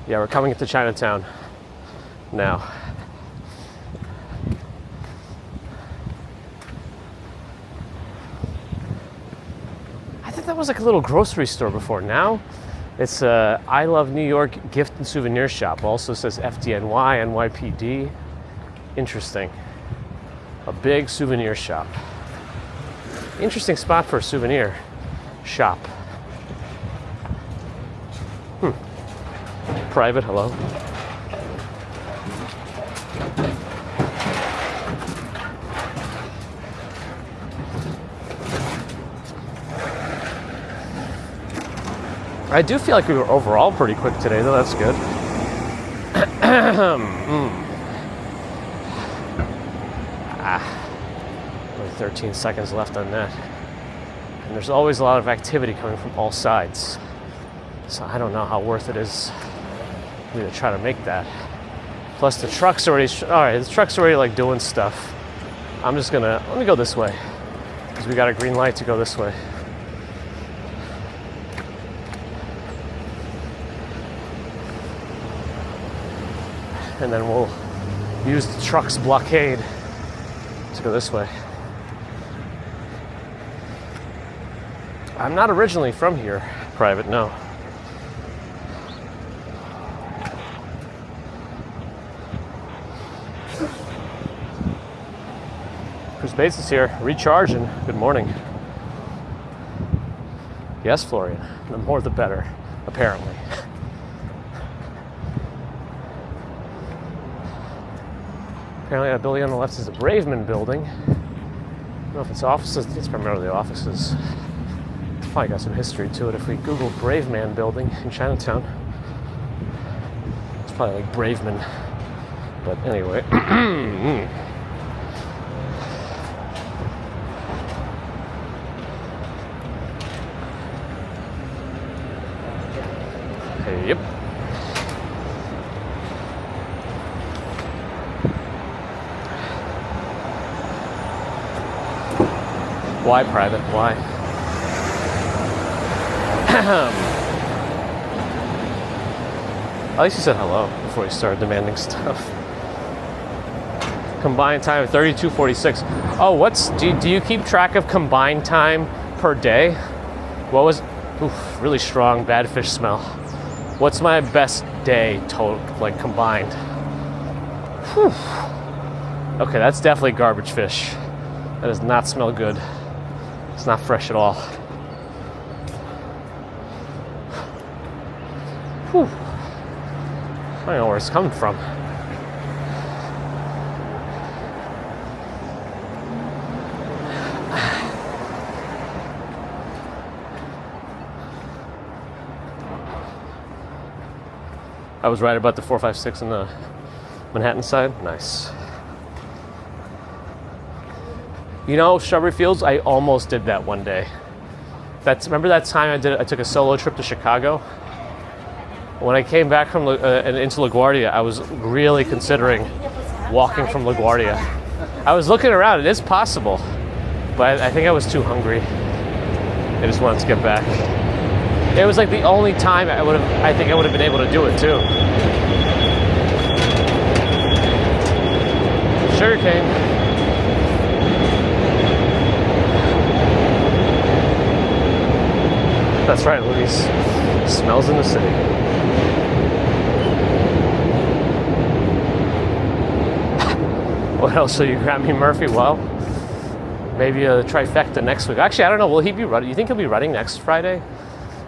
Yeah, we're coming into Chinatown now. I think that was like a little grocery store before. Now it's a I Love New York gift and souvenir shop. Also says FDNY, NYPD. Interesting. A big souvenir shop. Interesting spot for a souvenir shop. Private, hello. I do feel like we were overall pretty quick today, though. That's good. Only 13 seconds left on that. And there's always a lot of activity coming from all sides. So I don't know how worth it is for me to try to make that. Plus the truck's already, the truck's already like doing stuff. I'm just gonna, let me go this way, because we got a green light to go this way. And then we'll use the truck's blockade to go this way. I'm not originally from here, Private, no. Chris Bates is here, recharging. Good morning. Yes, Florian, the more the better, apparently. Apparently that building on the left is a Braveman building. I don't know if it's offices. It's primarily offices. It's probably got some history to it. If we Google Braveman building in Chinatown, it's probably like Braveman. But anyway. Yep. Why private? Why? At least you said hello before you started demanding stuff. Combined time of 32:46. Oh, do you keep track of combined time per day? What was? Oof, really strong bad fish smell. What's my best day total, like combined? Whew. Okay, that's definitely garbage fish. That does not smell good. It's not fresh at all. Whew. I don't know where it's coming from. I was right about the 456 on the Manhattan side. Nice. You know, Strawberry Fields, I almost did that one day. Remember that time I took a solo trip to Chicago? When I came back from into LaGuardia, I was really considering walking from LaGuardia. I was looking around, it is possible, but I think I was too hungry. I just wanted to get back. It was like the only time I think I would have been able to do it too. Sugarcane. That's right, Louise. Smells in the city. What else will you grab me, Murphy? Well, maybe a trifecta next week. Actually, I don't know. Will he be running? You think he'll be running next Friday?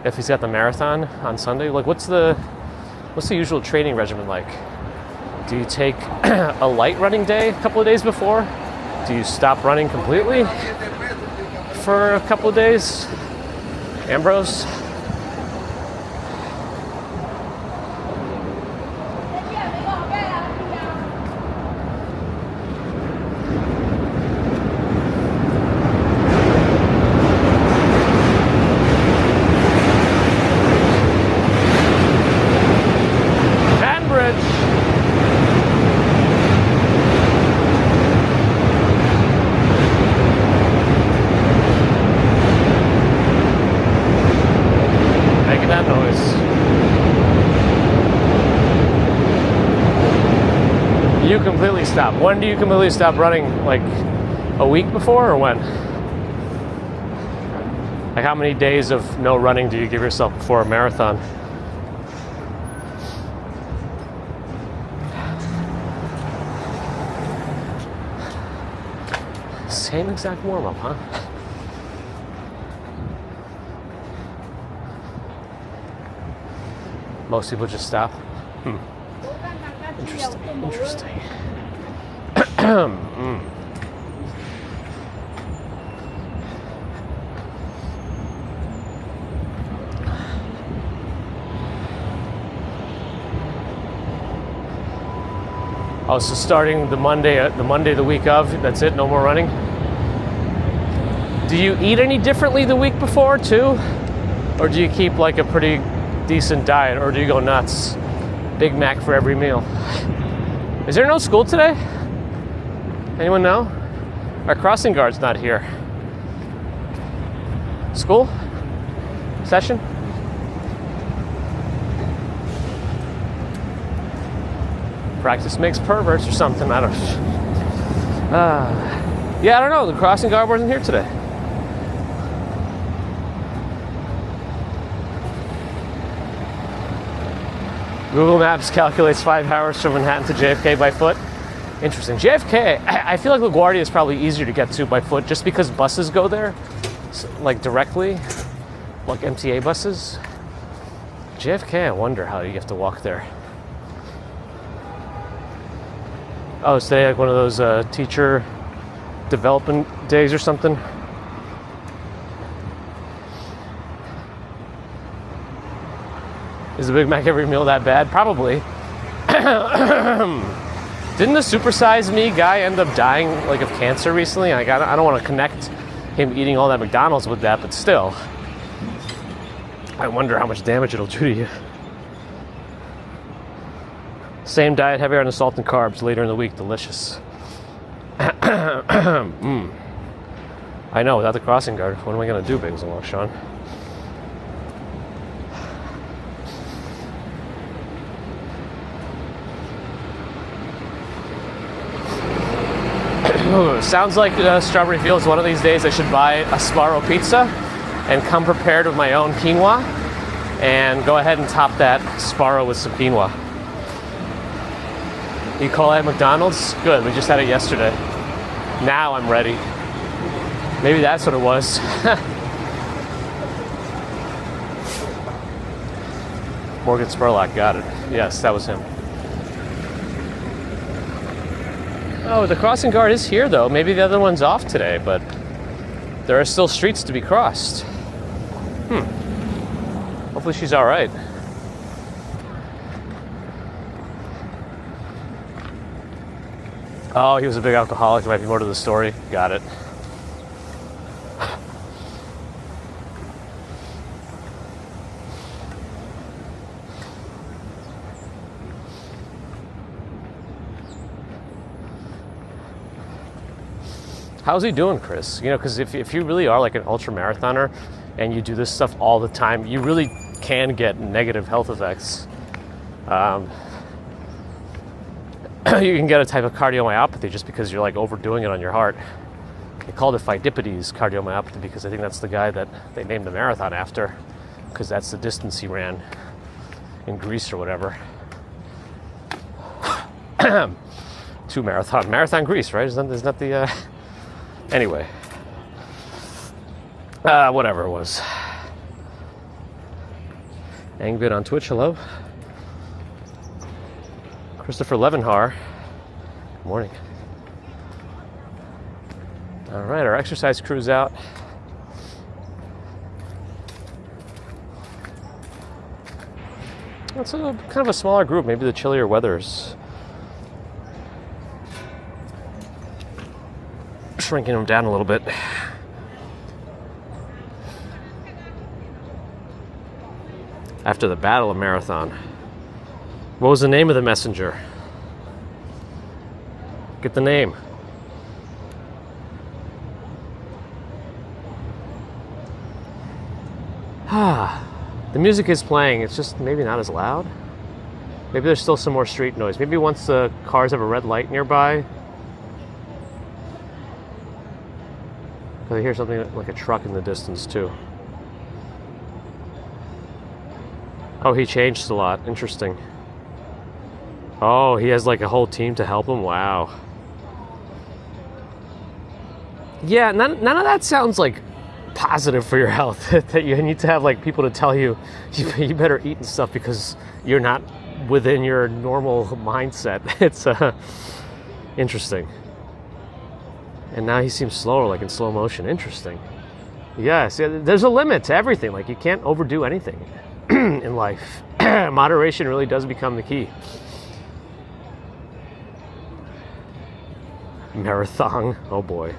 If he's got the marathon on Sunday? Like, what's the usual training regimen like? Do you take a light running day a couple of days before? Do you stop running completely for a couple of days? Ambrose? Completely stop. When do you completely stop running? Like a week before or when? Like how many days of no running do you give yourself before a marathon? Same exact warm-up, huh? Most people just stop. Interesting. Oh, so starting the Monday the week of, that's it, no more running? Do you eat any differently the week before too? Or do you keep like a pretty decent diet, or do you go nuts? Big Mac for every meal. Is there no school today? Anyone know? Our crossing guard's not here. School? Session? Practice makes perverts or something, I don't yeah, I don't know, the crossing guard wasn't here today. Google Maps calculates 5 hours from Manhattan to JFK by foot. Interesting. JFK, I feel like LaGuardia is probably easier to get to by foot just because buses go there, like directly, like MTA buses. JFK, I wonder how you have to walk there. Oh, is today like one of those teacher development days or something? Is a Big Mac every meal that bad? Probably. Didn't the Supersize Me guy end up dying like of cancer recently? Like, I don't want to connect him eating all that McDonald's with that, but still. I wonder how much damage it'll do to you. Same diet, heavier on the salt and carbs, later in the week, delicious. I know, without the crossing guard, what am I going to do, Bagels and Walk, Sean? Sounds like Strawberry Fields. One of these days I should buy a Sbarro pizza and come prepared with my own quinoa and go ahead and top that Sbarro with some quinoa. You call that McDonald's? Good, we just had it yesterday. Now I'm ready. Maybe that's what it was. Morgan Spurlock, got it. Yes, that was him. Oh, the crossing guard is here, though. Maybe the other one's off today, but there are still streets to be crossed. Hopefully she's all right. Oh, he was a big alcoholic. There might be more to the story. Got it. How's he doing, Chris? You know, because if you really are like an ultra marathoner and you do this stuff all the time, you really can get negative health effects. You can get a type of cardiomyopathy just because you're like overdoing it on your heart. They called it Pheidippides cardiomyopathy because I think that's the guy that they named the marathon after, because that's the distance he ran in Greece or whatever. Marathon Greece, right? Isn't that the anyway, whatever it was. Angvid on Twitch, hello. Christopher Levenhar, good morning. All right, our exercise crew's out. It's a kind of a smaller group. Maybe the chillier weather's shrinking them down a little bit. After the Battle of Marathon. What was the name of the messenger? Get the name. The music is playing. It's just maybe not as loud. Maybe there's still some more street noise. Maybe once the cars have a red light nearby. I hear something like a truck in the distance too. Oh, he changed a lot. Interesting. Oh, he has like a whole team to help him. Wow. Yeah, none of that sounds like positive for your health. That you need to have like people to tell you better eat and stuff because you're not within your normal mindset. It's interesting. And now he seems slower, like in slow motion. Interesting. Yes, there's a limit to everything. Like you can't overdo anything in life. Moderation really does become the key. Marathon. Oh boy.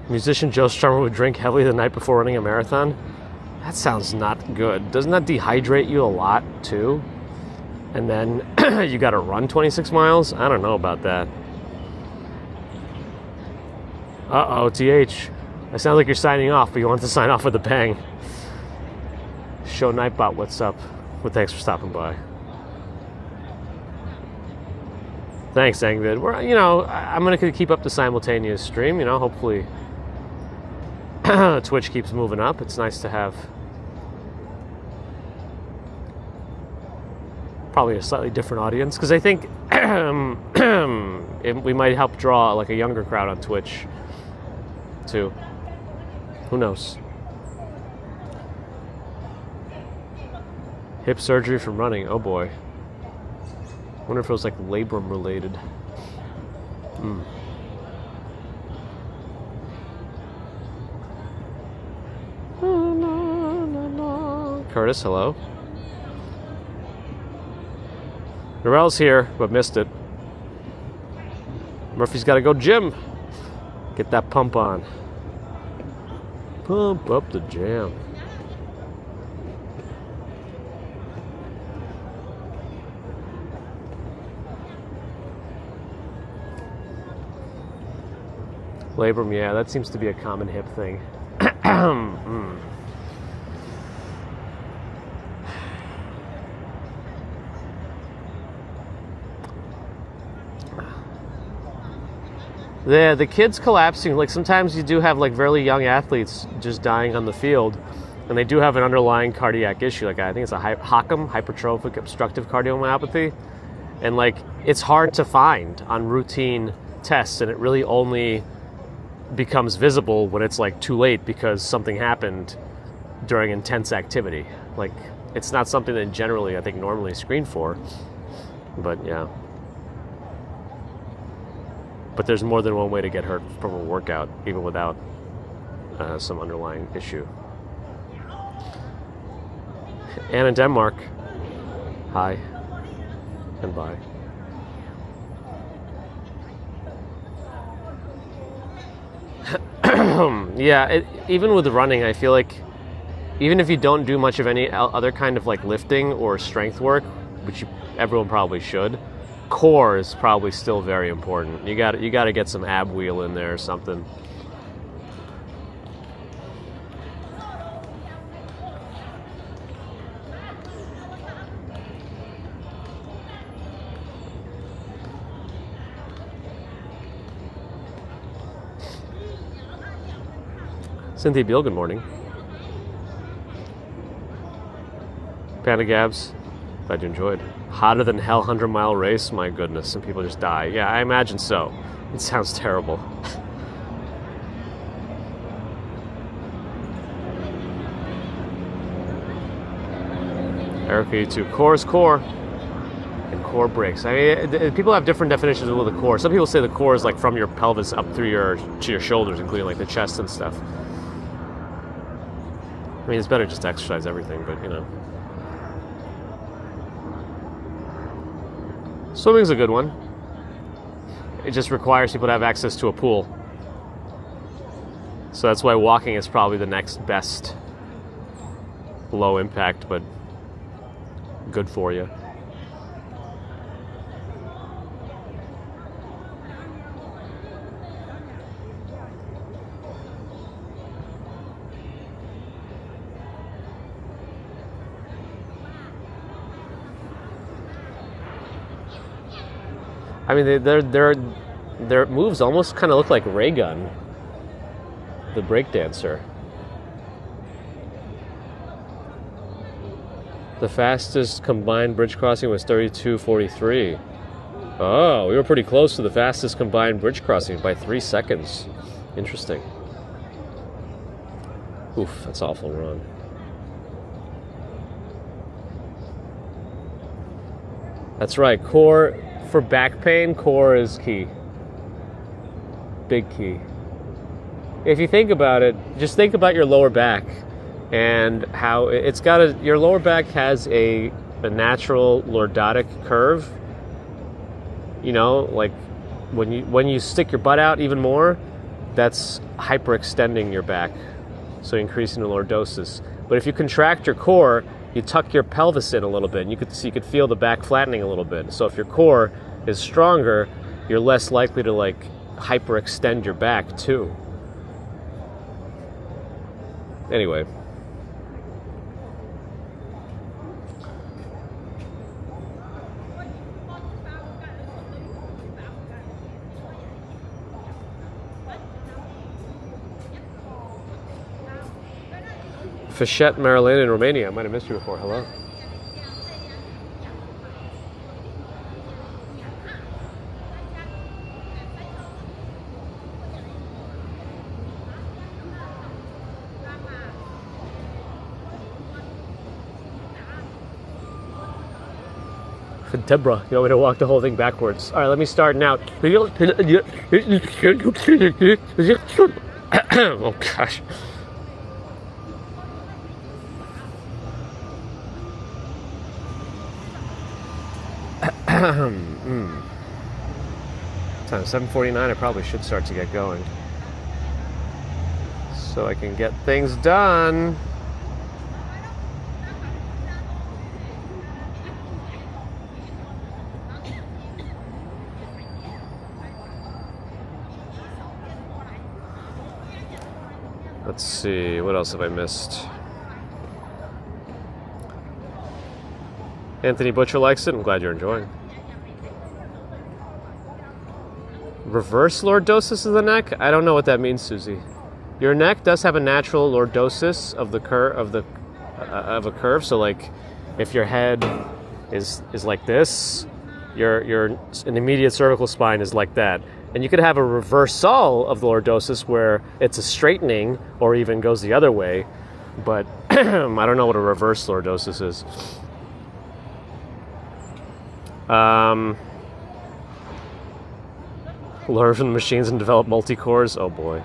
Musician Joe Strummer would drink heavily the night before running a marathon. That sounds not good. Doesn't that dehydrate you a lot too? And then you got to run 26 miles? I don't know about that. Uh-oh, TH. It sounds like you're signing off, but you want to sign off with a bang. Show Nightbot, what's up? Well, thanks for stopping by. Thanks, Angvid. I'm going to keep up the simultaneous stream. Hopefully Twitch keeps moving up. It's nice to have probably a slightly different audience, because I think we might help draw like a younger crowd on Twitch too. Who knows? Hip surgery from running. Oh boy. wonder if it was like labrum related. Curtis, hello. Norell's here, but missed it. Murphy's got to go gym. Get that pump on. Pump up the jam. Labrum, yeah, that seems to be a common hip thing. The kids collapsing, like sometimes you do have like very young athletes just dying on the field, and they do have an underlying cardiac issue. Like I think it's a HOCM, hypertrophic obstructive cardiomyopathy, and like it's hard to find on routine tests, and it really only becomes visible when it's like too late because something happened during intense activity. Like it's not something that generally I think normally screened for, but yeah. But there's more than one way to get hurt from a workout, even without some underlying issue. Anna in Denmark, hi and bye. Yeah, even with running, I feel like even if you don't do much of any other kind of like lifting or strength work, which everyone probably should, core is probably still very important. You got to get some ab wheel in there or something. Cynthia Beal, good morning. Panda Gabs, glad you enjoyed. Hotter than hell 100-mile race? My goodness, and people just die. Yeah, I imagine so. It sounds terrible. Erica, you too. Core is core. And core breaks. I mean, people have different definitions of the core. Some people say the core is like from your pelvis up through to your shoulders, including like the chest and stuff. I mean, it's better just to exercise everything, but you know. Swimming's a good one. It just requires people to have access to a pool. So that's why walking is probably the next best low impact, but good for you. I mean, their moves almost kind of look like Ray Gun, the breakdancer. The fastest combined bridge crossing was 32:43. Oh, we were pretty close to the fastest combined bridge crossing by 3 seconds. Interesting. Oof, that's awful run. That's right, core. For back pain, core is key. Big key. If you think about it, just think about your lower back and how it's got your lower back has a natural lordotic curve. You know, like when you stick your butt out even more, that's hyperextending your back, so increasing the lordosis. But if you contract your core, you tuck your pelvis in a little bit, and you could feel the back flattening a little bit. So if your core is stronger, you're less likely to like hyperextend your back too. Anyway. Fischet, Marilyn in Romania. I might have missed you before. Hello. Deborah, you want me to walk the whole thing backwards? All right, let me start now. Oh, gosh. Time 7:49. I probably should start to get going so I can get things done. Let's see, what else have I missed? Anthony Butcher likes it. I'm glad you're enjoying. Reverse lordosis of the neck? I don't know what that means, Susie. Your neck does have a natural lordosis of the curve of a curve. So, like, if your head is like this, your an immediate cervical spine is like that. And you could have a reversal of the lordosis where it's a straightening or even goes the other way. But I don't know what a reverse lordosis is. Learn from the machines and develop multi-cores. Oh boy.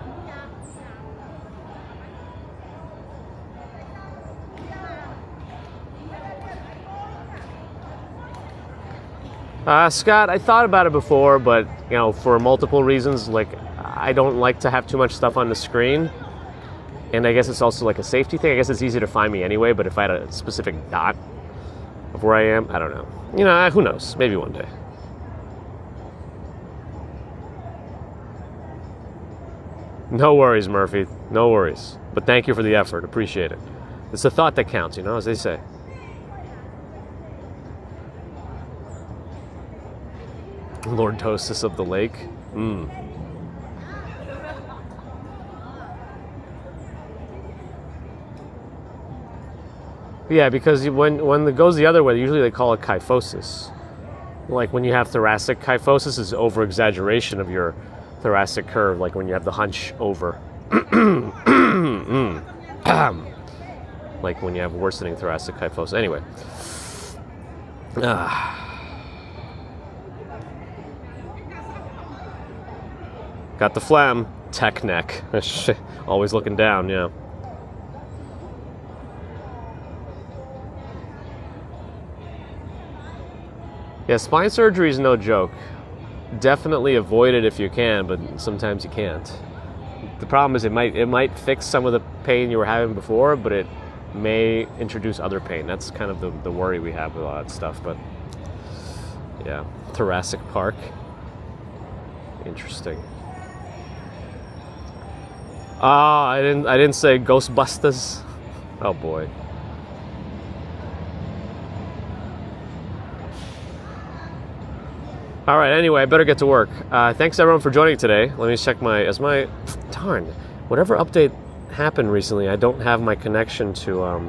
Scott, I thought about it before, but you know, for multiple reasons, like I don't like to have too much stuff on the screen, and I guess it's also like a safety thing. I guess it's easy to find me anyway, but if I had a specific dot of where I am, I don't know. You know, who knows? Maybe one day. No worries, Murphy. No worries. But thank you for the effort. Appreciate it. It's the thought that counts, you know, as they say. Lordosis of the lake. Yeah, because when it goes the other way, usually they call it kyphosis. Like when you have thoracic kyphosis, is over-exaggeration of your thoracic curve, like when you have the hunch over. Like when you have worsening thoracic kyphosis. Anyway. Got the phlegm. Tech neck. Always looking down, yeah. Yeah, spine surgery is no joke. Definitely avoid it if you can, but sometimes you can't. The problem is it might fix some of the pain you were having before, but it may introduce other pain. That's kind of the worry we have with all that stuff. But yeah, thoracic park. Interesting. I didn't say Ghostbusters. Oh boy. All right, anyway, I better get to work. Thanks, everyone, for joining today. Let me check darn, whatever update happened recently, I don't have my connection to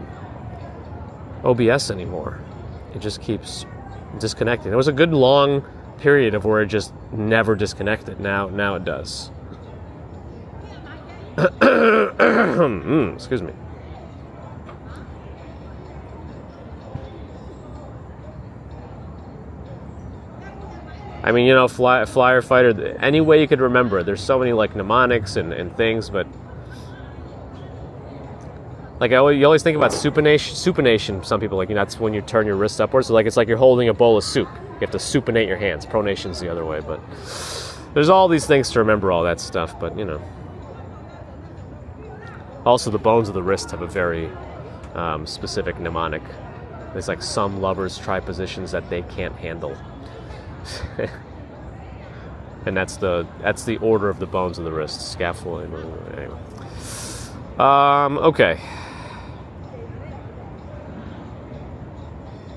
OBS anymore. It just keeps disconnecting. There was a good long period of where it just never disconnected. Now it does. Excuse me. I mean, you know, flyer fighter, any way you could remember it. There's so many, like, mnemonics and things, but... Like, you always think about supination. Some people, like, you know, that's when you turn your wrist upwards. So, like, it's like you're holding a bowl of soup. You have to supinate your hands. Pronation's the other way, but... There's all these things to remember all that stuff, but, you know... Also, the bones of the wrist have a very specific mnemonic. There's, like, some lovers try positions that they can't handle. And that's the order of the bones of the wrist. Scaphoid. Anyway. Okay.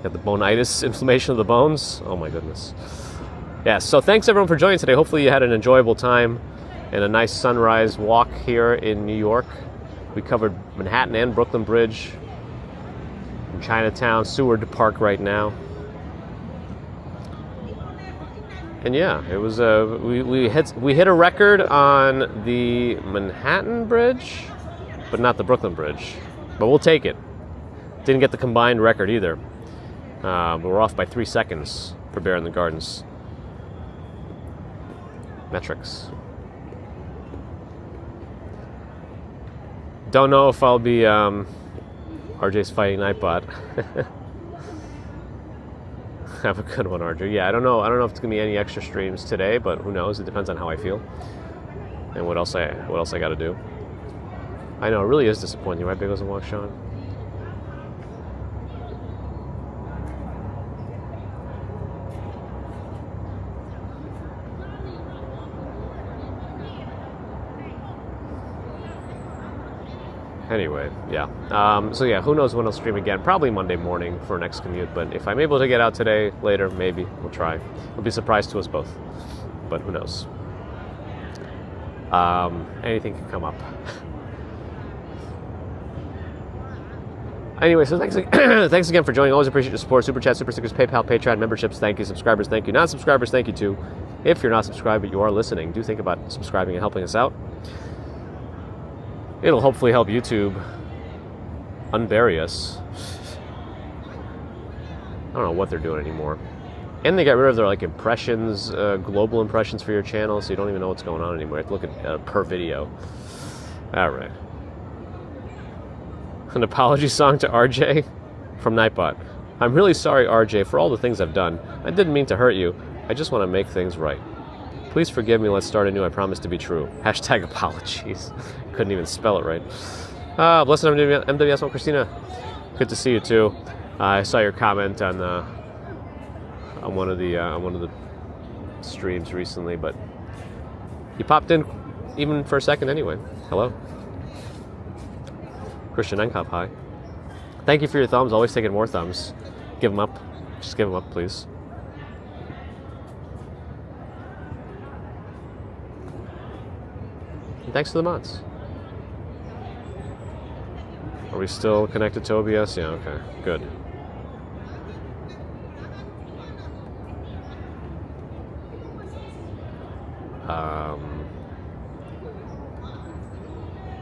Got the bonitis, inflammation of the bones. Oh my goodness. Yeah, so thanks everyone for joining today. Hopefully you had an enjoyable time and a nice sunrise walk here in New York. We covered Manhattan and Brooklyn Bridge, in Chinatown, Seward Park right now. And yeah, it was we hit a record on the Manhattan Bridge, but not the Brooklyn Bridge. But we'll take it. Didn't get the combined record either. But we're off by 3 seconds for Bear in the Gardens. Metrics. Don't know if I'll be RJ's fighting Nightbot. Have a good one, RJ. Yeah, I don't know if it's gonna be any extra streams today, but who knows? It depends on how I feel and what else I got to do. I know it really is disappointing, right? Bagels and Walk, Sean. Anyway, yeah. So yeah, who knows when I'll stream again? Probably Monday morning for next commute. But if I'm able to get out today, later, maybe we'll try. It'll be a surprise to us both, but who knows? Anything can come up. Anyway, so thanks again for joining. Always appreciate your support. Super Chat, Super Stickers, PayPal, Patreon, memberships. Thank you. Subscribers, thank you. Non-subscribers, thank you too. If you're not subscribed but you are listening, do think about subscribing and helping us out. It'll hopefully help YouTube unbury us. I don't know what they're doing anymore. And they got rid of their impressions, global impressions for your channel, so you don't even know what's going on anymore. You have to look at per video. All right. An apology song to RJ from Nightbot. I'm really sorry, RJ, for all the things I've done. I didn't mean to hurt you. I just want to make things right. Please forgive me. Let's start anew. I promise to be true. Hashtag apologies. Couldn't even spell it right. Blessed MWS1 Christina. Good to see you too. I saw your comment on one of the streams recently, but you popped in even for a second anyway. Hello. Christian Enkop, hi. Thank you for your thumbs. Always taking more thumbs. Give them up. Just give them up, please. And thanks to the mods. Are we still connected to OBS? Yeah, okay. Good.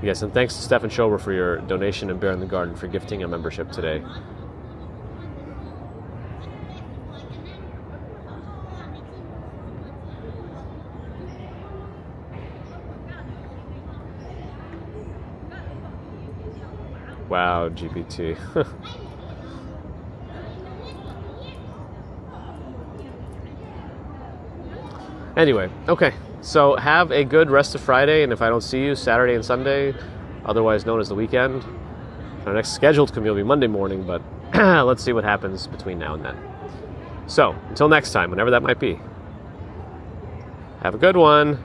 Yes, and thanks to Stefan Schober for your donation and Bear in the Garden for gifting a membership today. Wow, GPT. Anyway, okay. So have a good rest of Friday, and if I don't see you, Saturday and Sunday, otherwise known as the weekend. Our next scheduled commute will be Monday morning, but let's see what happens between now and then. So, until next time, whenever that might be, have a good one.